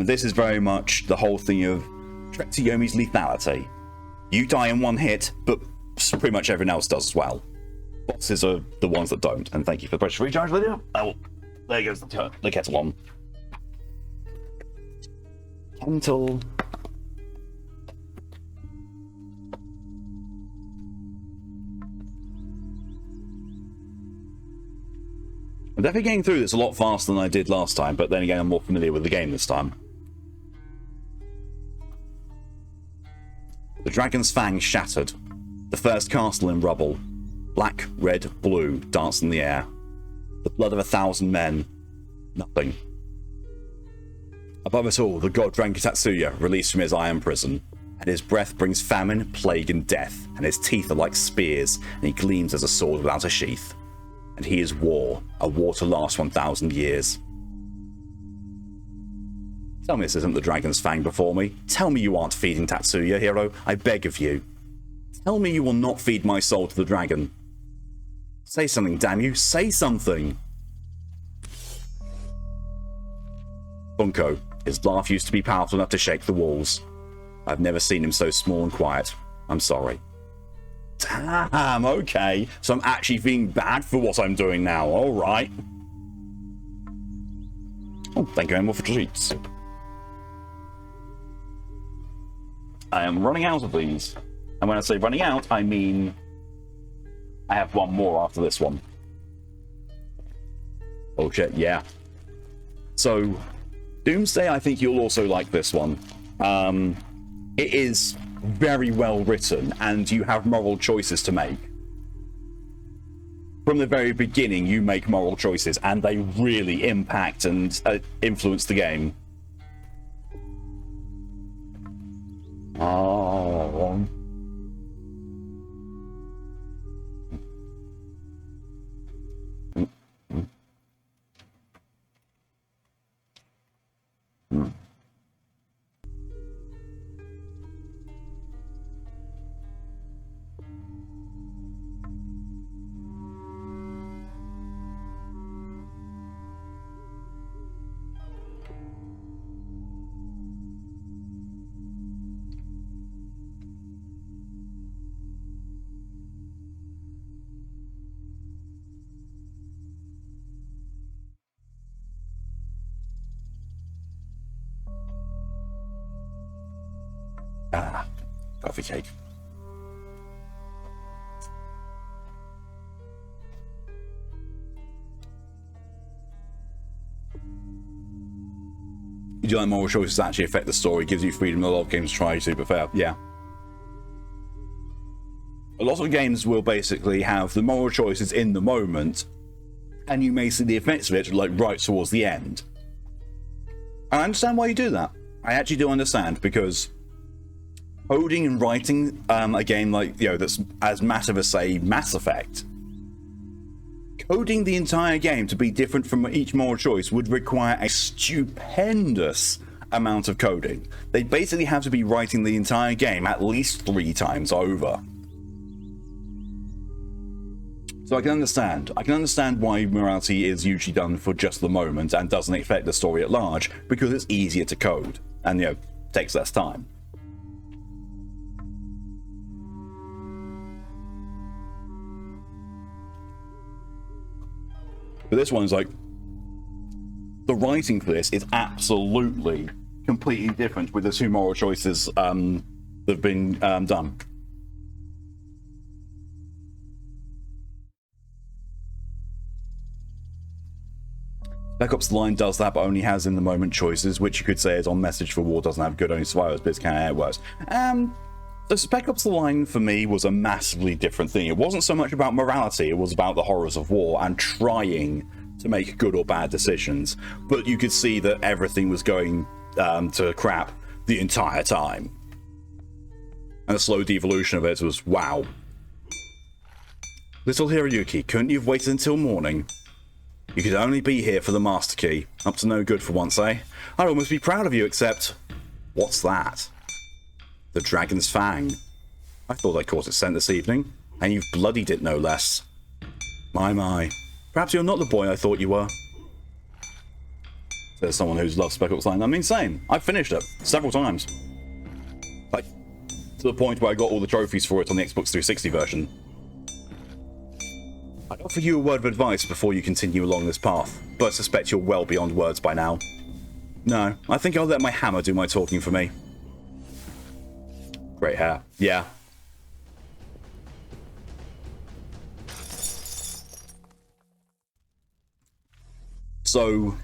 S1: This is very much the whole thing of Trexiomi's lethality. You die in one hit, but pretty much everyone else does as well. Bosses are the ones that don't. And thank you for the precious recharge video. Oh, there goes the kettle on. Gentle. I'm definitely getting through this a lot faster than I did last time, but then again, I'm more familiar with the game this time. The Dragon's Fang shattered. The first castle in rubble. Black, red, blue danced in the air. The blood of 1,000 men. Nothing. Above it all, the god dragon Tatsuya, released from his iron prison, and his breath brings famine, plague, and death, and his teeth are like spears, and he gleams as a sword without a sheath. And he is war, a war to last 1,000 years. Tell me this isn't the dragon's fang before me. Tell me you aren't feeding Tatsuya, hero. I beg of you. Tell me you will not feed my soul to the dragon. Say something, damn you. Say something. Bunko. His laugh used to be powerful enough to shake the walls. I've never seen him so small and quiet. I'm sorry. Damn, okay. So I'm actually feeling bad for what I'm doing now. All right. Oh, thank you, Emma, for treats. I am running out of these. And when I say running out, I mean I have one more after this one. Oh shit, yeah. So, Doomsday, I think you'll also like this one. It is very well written, and you have moral choices to make. From the very beginning, you make moral choices, and they really impact and influence the game. Oh. Ah, coffee cake. Do you like moral choices actually affect the story? Gives you freedom. A lot of games try to, but fair. Yeah. A lot of games will basically have the moral choices in the moment, and you may see the effects of it like right towards the end. I understand why you do that. I actually do understand, because coding and writing a game like, that's as massive as, say, Mass Effect, coding the entire game to be different from each moral choice would require a stupendous amount of coding. They basically have to be writing the entire game at least 3 times over. So I can understand why morality is usually done for just the moment and doesn't affect the story at large, because it's easier to code and, takes less time. But this one's like, the writing for this is absolutely completely different with the 2 moral choices that have been done. Spec Ops The Line does that, but only has in the moment choices, which you could say is on message for war doesn't have good, only survivors, but it's kind of how it works. So Spec Ops The Line for me was a massively different thing. It wasn't so much about morality, it was about the horrors of war and trying to make good or bad decisions. But you could see that everything was going to crap the entire time. And the slow devolution of it was wow. Little Hiroyuki, couldn't you have waited until morning? You could only be here for the Master Key. Up to no good for once, eh? I'd almost be proud of you, except... what's that? The Dragon's Fang. I thought I caught it scent this evening, and you've bloodied it no less. My. Perhaps you're not the boy I thought you were. There's someone who's loved Spec Ops Line. I mean, same. I've finished it several times. Like, to the point where I got all the trophies for it on the Xbox 360 version. I'd offer you a word of advice before you continue along this path, but I suspect you're well beyond words by now. No, I think I'll let my hammer do my talking for me. Great hair. Yeah. So...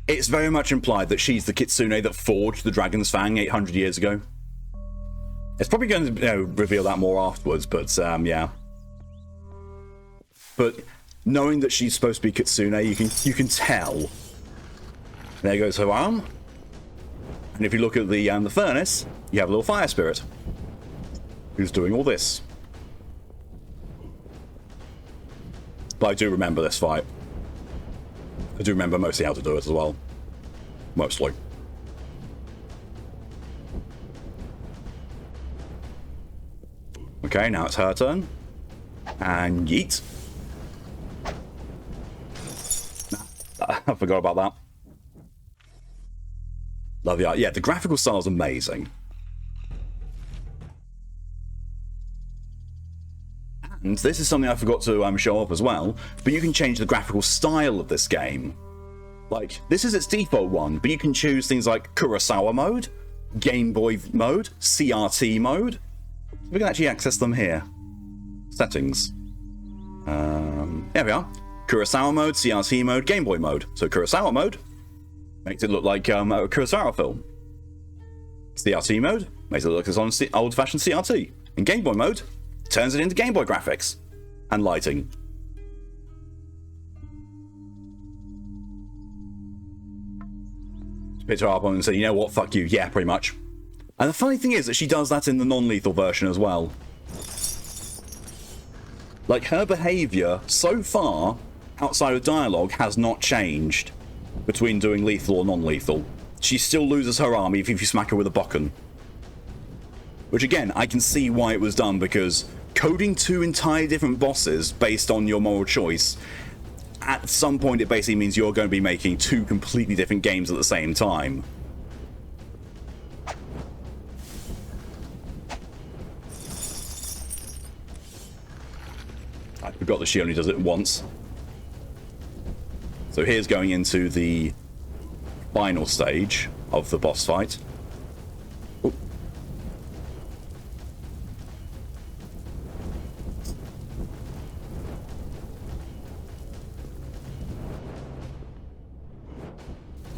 S1: it's very much implied that she's the kitsune that forged the Dragon's Fang 800 years ago. It's probably going to reveal that more afterwards, but yeah. But knowing that she's supposed to be Kitsune, you can tell. There goes her arm. And if you look at the furnace, you have a little fire spirit who's doing all this. But I do remember this fight. I do remember mostly how to do it as well. Mostly. Okay, now it's her turn. And yeet. I forgot about that. Love the art. Yeah, the graphical style is amazing. And this is something I forgot to show up as well, but you can change the graphical style of this game. Like, this is its default one, but you can choose things like Kurosawa mode, Game Boy mode, CRT mode. We can actually access them here. Settings. There we are. Kurosawa mode, CRT mode, Game Boy mode. So Kurosawa mode makes it look like a Kurosawa film. CRT mode makes it look like it's on old-fashioned CRT. And Game Boy mode turns it into Game Boy graphics and lighting. Picked her up on and said, you know what, fuck you. Yeah, pretty much. And the funny thing is that she does that in the non-lethal version as well. Like, her behaviour so far, outside of dialogue, has not changed between doing lethal or non-lethal. She still loses her arm even if you smack her with a bokken. Which again, I can see why it was done, because coding two entirely different bosses based on your moral choice, at some point it basically means you're going to be making two completely different games at the same time. I forgot that she only does it once. So here's going into the final stage of the boss fight. Ooh.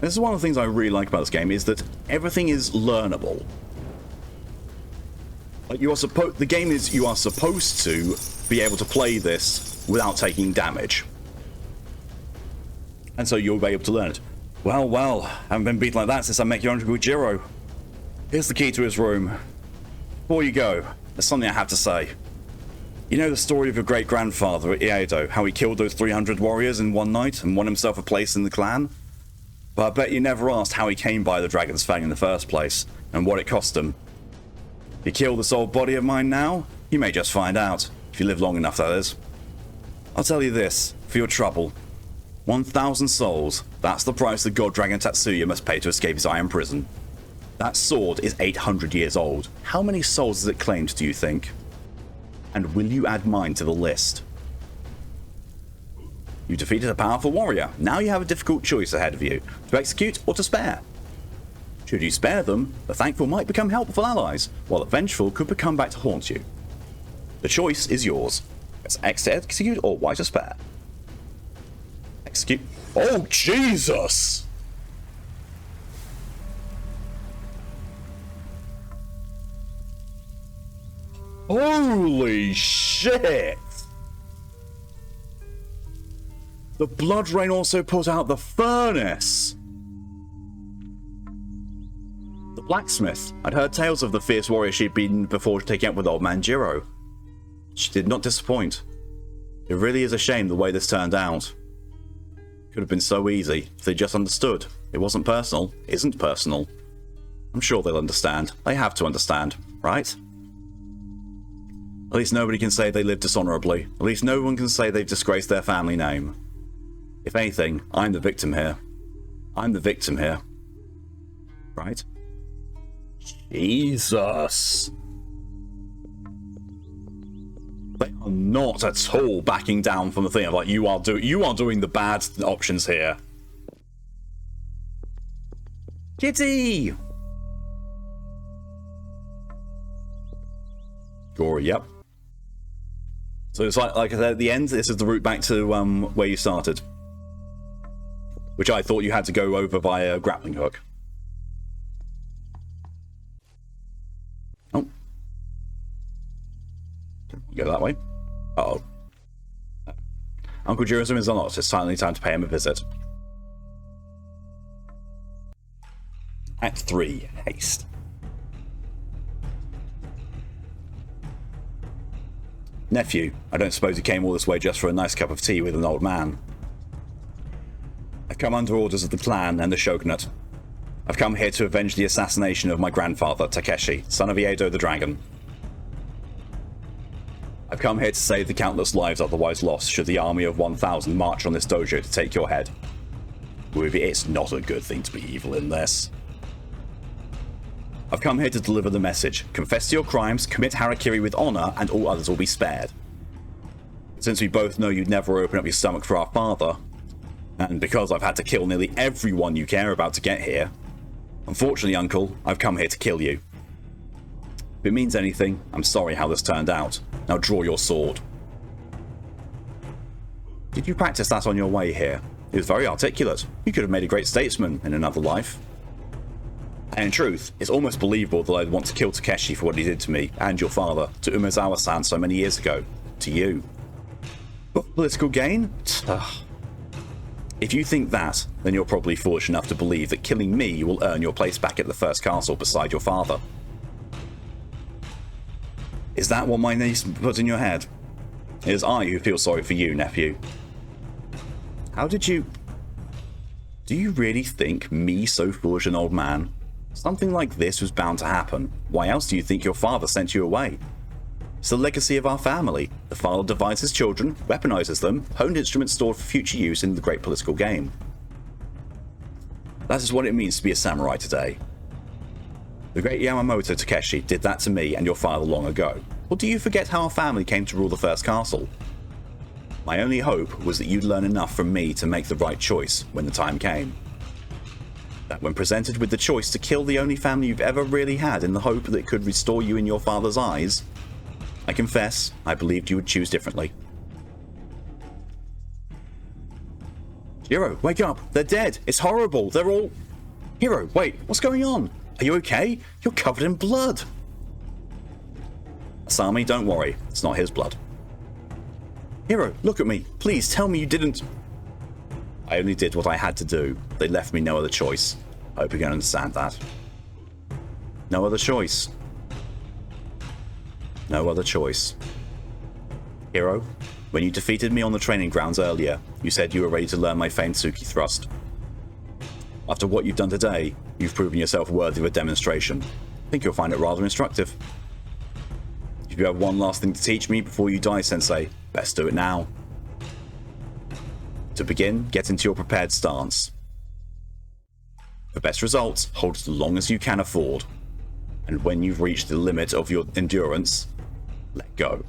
S1: This is one of the things I really like about this game, is that everything is learnable. Like, you are the game is, you are supposed to be able to play this without taking damage. And so you'll be able to learn it. Well, haven't been beaten like that since I met your Uncle Jiro. Here's the key to his room. Before you go, there's something I have to say. You know the story of your great-grandfather at Iedo, how he killed those 300 warriors in one night and won himself a place in the clan? But I bet you never asked how he came by the Dragon's Fang in the first place, and what it cost him. If you kill this old body of mine now, you may just find out. If you live long enough, that is. I'll tell you this, for your trouble. 1,000 souls, that's the price the god dragon Tatsuya must pay to escape his iron prison. That sword is 800 years old. How many souls has it claimed, do you think? And will you add mine to the list? You defeated a powerful warrior. Now you have a difficult choice ahead of you, to execute or to spare. Should you spare them, the thankful might become helpful allies, while the vengeful could come back to haunt you. The choice is yours. It's X to execute or Y to spare. Execute. Oh, Jesus! Holy shit! The blood rain also put out the furnace! The blacksmith. I'd heard tales of the fierce warrior she'd been before taking up with old man Jiro. She did not disappoint. It really is a shame the way this turned out. Could have been so easy if they just understood. It wasn't personal. Isn't personal. I'm sure they'll understand. They have to understand, right? At least nobody can say they lived dishonorably. At least no one can say they've disgraced their family name. If anything, I'm the victim here. I'm the victim here. Right? Jesus. They are not at all backing down from the thing of like, you are doing the bad options here. Kitty! Gory, yep. So it's like I said at the end, this is the route back to where you started. Which I thought you had to go over via a grappling hook. Oh. Go that way. Uh-oh. Uncle Jurism is unlocked. It's finally time to pay him a visit. Act 3, Haste. Nephew, I don't suppose you came all this way just for a nice cup of tea with an old man. I've come under orders of the clan and the shogunate. I've come here to avenge the assassination of my grandfather, Takeshi, son of Iedo the Dragon. I've come here to save the countless lives otherwise lost should the army of 1,000 march on this dojo to take your head. It's not a good thing to be evil in this. I've come here to deliver the message. Confess to your crimes, commit harakiri with honor, and all others will be spared. Since we both know you'd never open up your stomach for our father, and because I've had to kill nearly everyone you care about to get here, unfortunately, Uncle, I've come here to kill you. If it means anything, I'm sorry how this turned out. Now draw your sword. Did you practice that on your way here? It was very articulate. You could have made a great statesman in another life. And in truth, it's almost believable that I'd want to kill Takeshi for what he did to me and your father, to Umezawa-san so many years ago. To you. But political gain? If you think that, then you're probably foolish enough to believe that killing me will earn your place back at the first castle beside your father. Is that what my niece put in your head? It is I who feel sorry for you, nephew. How did you... Do you really think me so foolish an old man? Something like this was bound to happen. Why else do you think your father sent you away? It's the legacy of our family. The father divides his children, weaponizes them, honed instruments stored for future use in the great political game. That is what it means to be a samurai today. The great Yamamoto Takeshi did that to me and your father long ago. Or do you forget how our family came to rule the first castle? My only hope was that you'd learn enough from me to make the right choice when the time came. That when presented with the choice to kill the only family you've ever really had in the hope that it could restore you in your father's eyes, I confess, I believed you would choose differently. Hiro, wake up! They're dead! It's horrible! They're all... Hiro, wait, what's going on? Are you okay? You're covered in blood! Asami, don't worry. It's not his blood. Hiro, look at me. Please tell me you didn't... I only did what I had to do. They left me no other choice. I hope you can understand that. No other choice. No other choice. Hiro, when you defeated me on the training grounds earlier, you said you were ready to learn my famed Tsuki thrust. After what you've done today, you've proven yourself worthy of a demonstration. I think you'll find it rather instructive. If you have one last thing to teach me before you die, Sensei, best do it now. To begin, get into your prepared stance. For best results, hold as long as you can afford. And when you've reached the limit of your endurance, let go.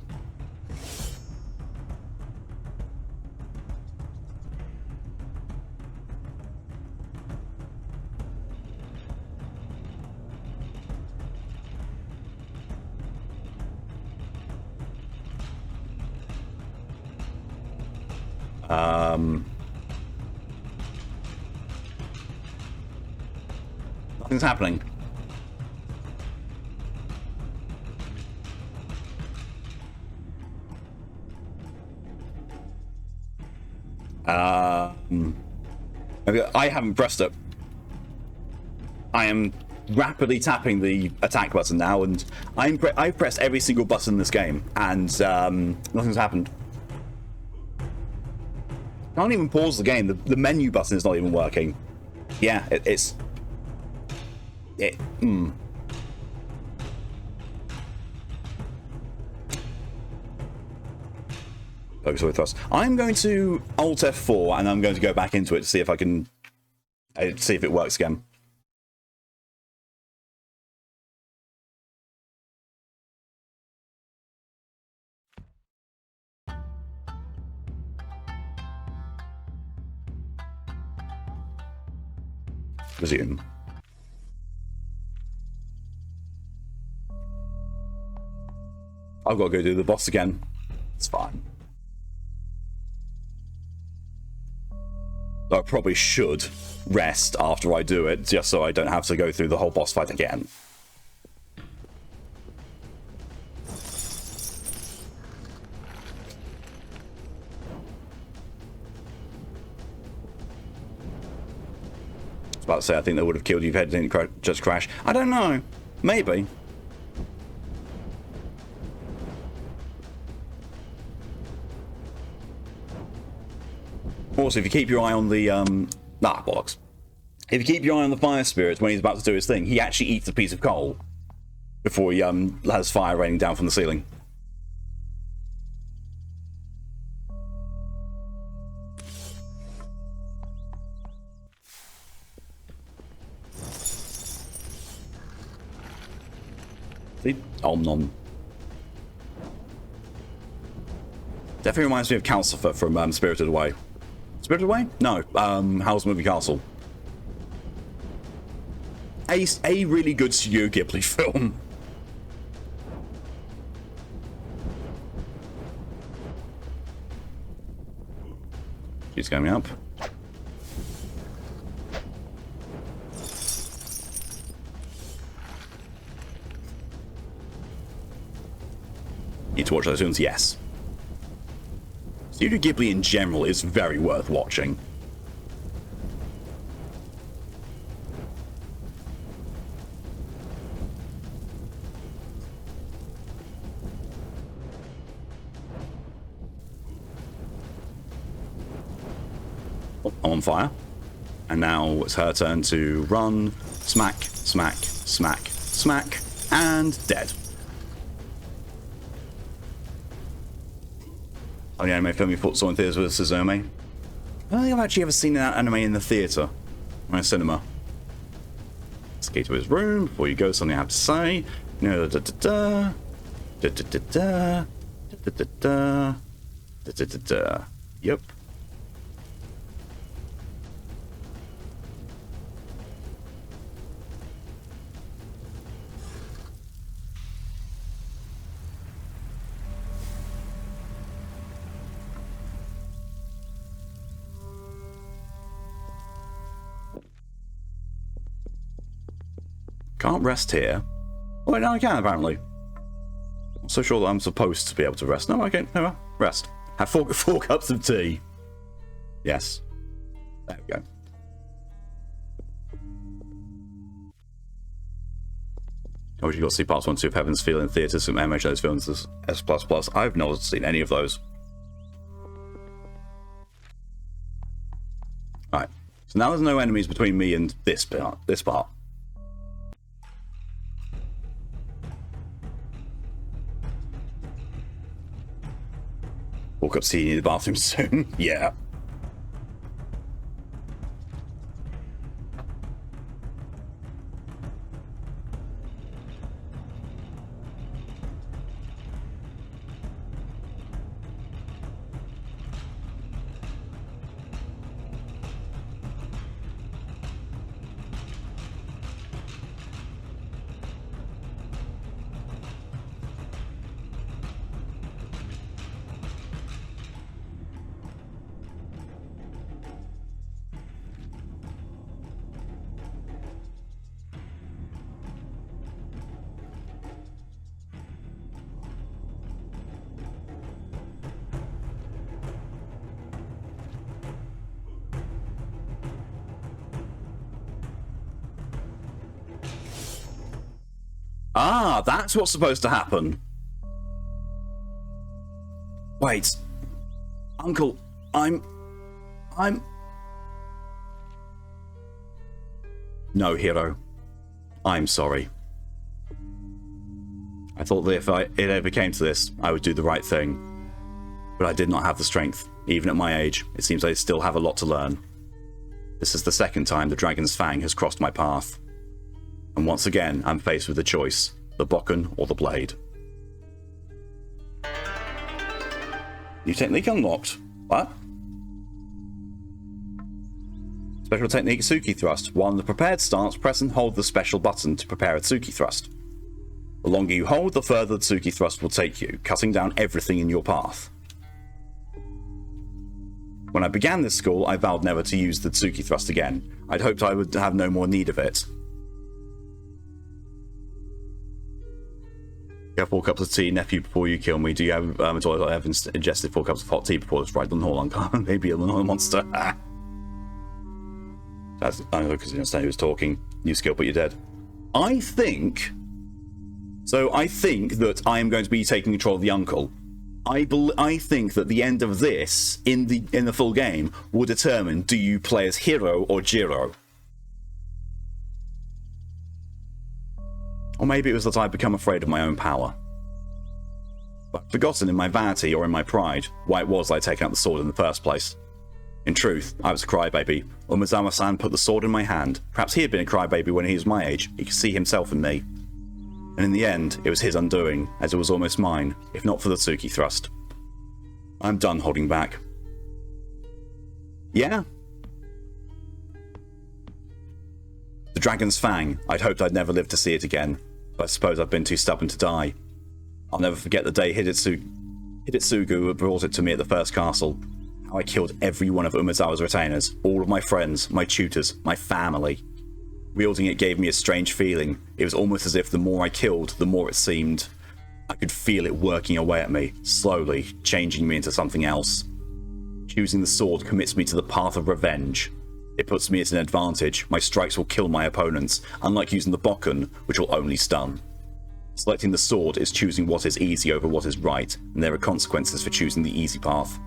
S1: Nothing's happening. I haven't pressed it. I am rapidly tapping the attack button now, and I've pressed every single button in this game, and nothing's happened. Can't even pause the game. The menu button is not even working. Yeah, it's... Focus with thrust. I'm going to Alt F4 and I'm going to go back into it to see if I can see if it works again. Resume. I've got to go do the boss again. It's fine. I probably should rest after I do it, just so I don't have to go through the whole boss fight again. About to say, I think they would have killed you if it didn't just crash. I don't know. Maybe. Also, if you keep your eye on the, bollocks. If you keep your eye on the fire spirit when he's about to do his thing, he actually eats a piece of coal before he, has fire raining down from the ceiling. See? Om nom. Definitely reminds me of Calcifer from Spirited Away. Spirited Away? No, Howl's Moving Castle. A really good Studio Ghibli film. She's coming up. Need to watch those films? Yes. Studio Ghibli in general is very worth watching. Oh, I'm on fire. And now it's her turn to run, smack, smack, smack, smack, and dead. Oh, the anime film you saw in theaters with Suzume. I don't think I've actually ever seen that anime in the theater or in a cinema. Let's get to his room before you go. Something I have to say. No, da da da da da da da da da da da da. Yep. Can't rest here. Oh, wait, no, I can, apparently. I'm so sure that I'm supposed to be able to rest. No, I can't. No, rest. Have four cups of tea. Yes. There we go. I wish you got to see parts 1 and 2 of Heaven's Feel in theatres from MHO's films as S++. I've not seen any of those. Right. So now there's no enemies between me and this part. Walk up, see you in the bathroom soon. Yeah. Ah, that's what's supposed to happen. Wait. Uncle, I'm... No, Hiro. I'm sorry. I thought that if it ever came to this, I would do the right thing. But I did not have the strength. Even at my age, it seems I still have a lot to learn. This is the second time the Dragon's Fang has crossed my path. And once again, I'm faced with a choice. The Bokken or the Blade. New technique unlocked. What? Special technique Tsuki Thrust. While in the prepared stance, press and hold the special button to prepare a Tsuki Thrust. The longer you hold, the further the Tsuki Thrust will take you, cutting down everything in your path. When I began this school, I vowed never to use the Tsuki Thrust again. I'd hoped I would have no more need of it. You have 4 cups of tea, nephew, before you kill me. Do you have a toilet? I haven't ingested 4 cups of hot tea before this ride on the whole uncommon. Maybe another monster. That's I know because you understand who was talking. New skill, but you're dead. I think that I am going to be taking control of the uncle. I think that the end of this in the full game will determine, do you play as Hiro or Jiro? Or maybe it was that I'd become afraid of my own power. But I've forgotten in my vanity or in my pride why it was I'd taken up the sword in the first place. In truth, I was a crybaby. Umezawa-san put the sword in my hand. Perhaps he had been a crybaby when he was my age. He could see himself in me. And in the end, it was his undoing, as it was almost mine, if not for the Tsuki thrust. I'm done holding back. Yeah. The Dragon's Fang. I'd hoped I'd never live to see it again, but I suppose I've been too stubborn to die. I'll never forget the day Hidetsugu brought it to me at the first castle. How I killed every one of Umezawa's retainers, all of my friends, my tutors, my family. Wielding it gave me a strange feeling. It was almost as if the more I killed, the more it seemed. I could feel it working away at me, slowly, changing me into something else. Choosing the sword commits me to the path of revenge. It puts me at an advantage. My strikes will kill my opponents, unlike using the bokken, which will only stun. Selecting the sword is choosing what is easy over what is right, and there are consequences for choosing the easy path.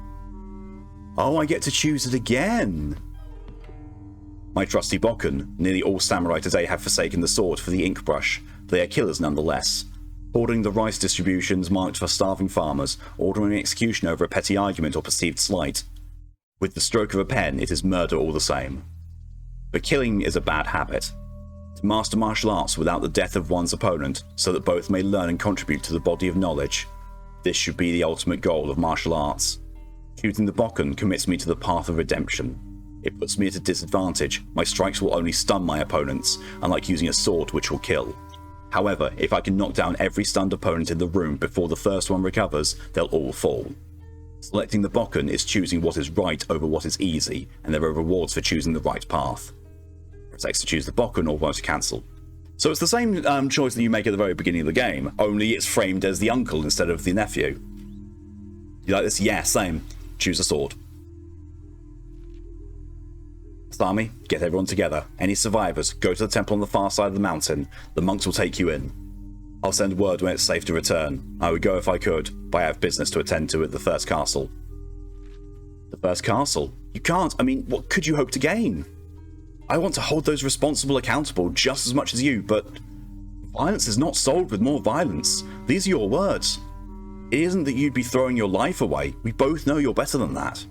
S1: Oh, I get to choose it again! My trusty bokken. Nearly all samurai today have forsaken the sword for the ink brush. They are killers nonetheless. Ordering the rice distributions marked for starving farmers, ordering execution over a petty argument or perceived slight. With the stroke of a pen, it is murder all the same. But killing is a bad habit. To master martial arts without the death of one's opponent, so that both may learn and contribute to the body of knowledge. This should be the ultimate goal of martial arts. Choosing the bokken commits me to the path of redemption. It puts me at a disadvantage. My strikes will only stun my opponents, unlike using a sword which will kill. However, if I can knock down every stunned opponent in the room before the first one recovers, they'll all fall. Selecting the bokken is choosing what is right over what is easy, and there are rewards for choosing the right path. Press X to choose the bokken or Y to cancel. So it's the same choice that you make at the very beginning of the game, only it's framed as the uncle instead of the nephew. You like this? Yeah, same. Choose a sword. Thami, get everyone together. Any survivors, go to the temple on the far side of the mountain. The monks will take you in. I'll send word when it's safe to return. I would go if I could, but I have business to attend to at the first castle. The first castle? You can't. I mean, what could you hope to gain? I want to hold those responsible accountable just as much as you, but violence is not solved with more violence. These are your words. It isn't that you'd be throwing your life away. We both know you're better than that.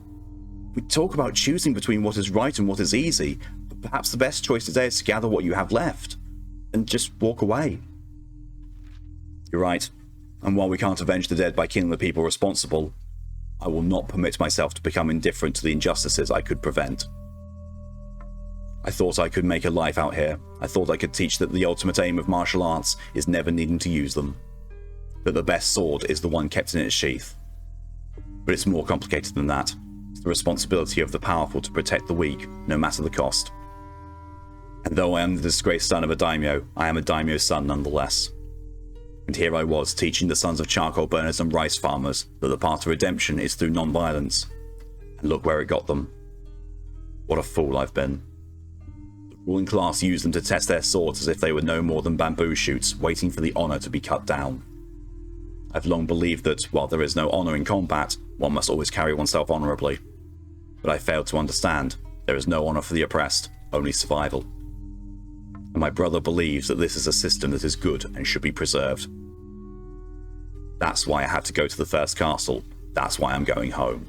S1: We talk about choosing between what is right and what is easy, but perhaps the best choice today is to gather what you have left and just walk away. You're right, and while we can't avenge the dead by killing the people responsible, I will not permit myself to become indifferent to the injustices I could prevent. I thought I could make a life out here. I thought I could teach that the ultimate aim of martial arts is never needing to use them. That the best sword is the one kept in its sheath. But it's more complicated than that. It's the responsibility of the powerful to protect the weak, no matter the cost. And though I am the disgraced son of a daimyo, I am a daimyo's son nonetheless. And here I was, teaching the sons of charcoal burners and rice farmers that the path to redemption is through non-violence. And look where it got them. What a fool I've been. The ruling class used them to test their swords as if they were no more than bamboo shoots, waiting for the honour to be cut down. I've long believed that, while there is no honour in combat, one must always carry oneself honourably. But I failed to understand. There is no honour for the oppressed, only survival. And my brother believes that this is a system that is good and should be preserved. That's why I had to go to the first castle. That's why I'm going home.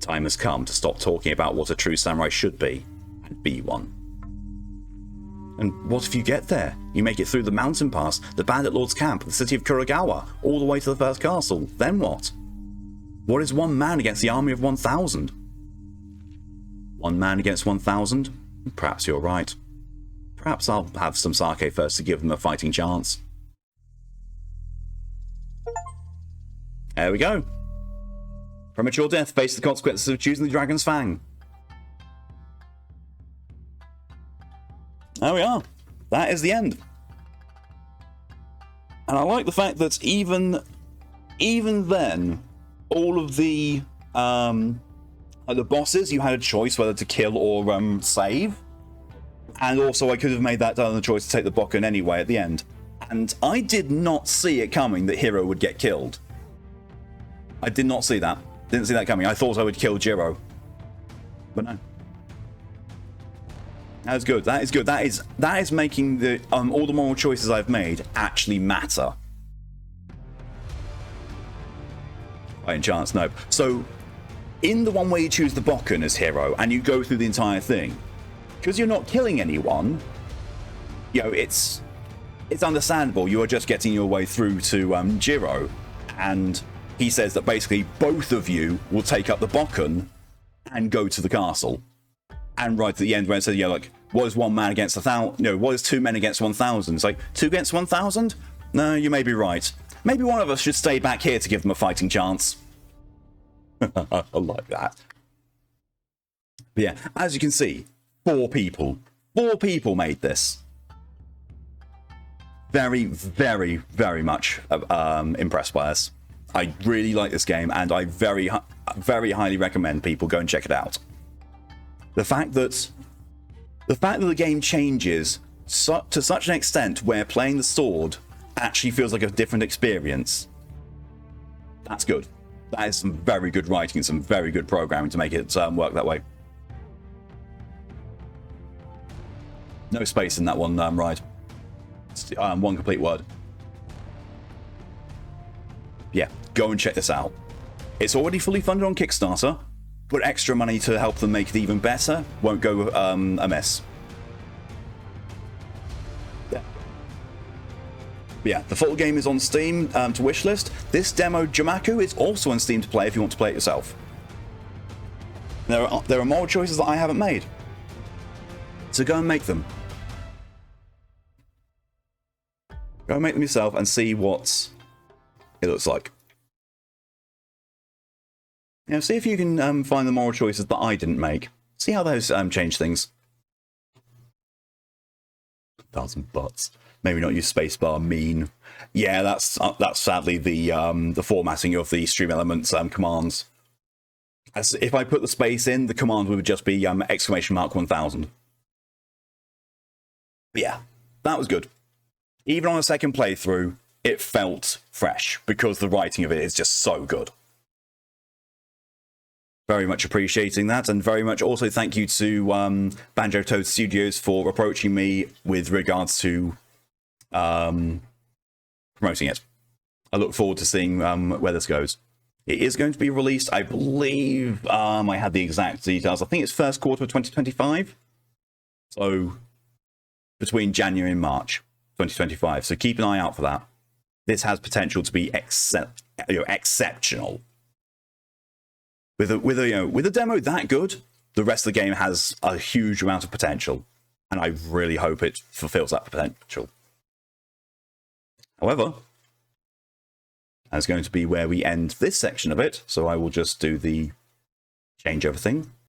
S1: Time has come to stop talking about what a true samurai should be, and be one. And what if you get there? You make it through the mountain pass, the bandit lord's camp, the city of Kuragawa, all the way to the first castle. Then what? What is one man against the army of 1,000? One man against 1,000? Perhaps you're right. Perhaps I'll have some sake first to give them a fighting chance. There we go. Premature death. Face the consequences of choosing the Dragon's Fang. There we are. That is the end. And I like the fact that even then, all of the bosses, you had a choice whether to kill or save. And also, I could have made that other choice to take the Bokken anyway at the end. And I did not see it coming that Hero would get killed. I did not see that. Didn't see that coming. I thought I would kill Jiro. But no. That is good. That is good. That is making the all the moral choices I've made actually matter. By any chance, no. So, in the one where you choose the Bokken as hero and you go through the entire thing, because you're not killing anyone, you know, it's understandable. You are just getting your way through to Jiro, and he says that basically both of you will take up the Bokken and go to the castle. And right at the end, where it says, yeah, like, what is one man against 1,000? No, what is two men against 1,000? It's like, 2 against 1,000? No, you may be right. Maybe one of us should stay back here to give them a fighting chance. I like that. But yeah, as you can see, 4 people. 4 people made this. Very, very, very much impressed by this. I really like this game, and I very, very highly recommend people go and check it out. The fact that the game changes to such an extent where playing the sword actually feels like a different experience. That's good. That is some very good writing and some very good programming to make it work that way. No space in that one ride. It's, one complete word. Yeah, go and check this out. It's already fully funded on Kickstarter, but extra money to help them make it even better won't go amiss. Yeah, the full game is on Steam to wishlist. This demo, Jamaku, is also on Steam to play if you want to play it yourself. There are more choices that I haven't made, so go and make them. Go and make them yourself and see what it looks like. You know, see if you can find the moral choices that I didn't make. See how those change things. 1,000 butts. Maybe not use spacebar. Mean. Yeah, that's sadly the formatting of the Stream Elements commands. As if I put the space in, the command would just be exclamation mark 1000. Yeah, that was good. Even on a second playthrough, it felt fresh because the writing of it is just so good. Very much appreciating that, and very much also thank you to Banjo Toad Studios for approaching me with regards to promoting it. I look forward to seeing where this goes. It is going to be released, I believe, I had the exact details, I think it's first quarter of 2025. So, between January and March 2025. So keep an eye out for that. This has potential to be exceptional. With a demo that good, the rest of the game has a huge amount of potential, and I really hope it fulfills that potential. However, that's going to be where we end this section of it, so I will just do the change everything.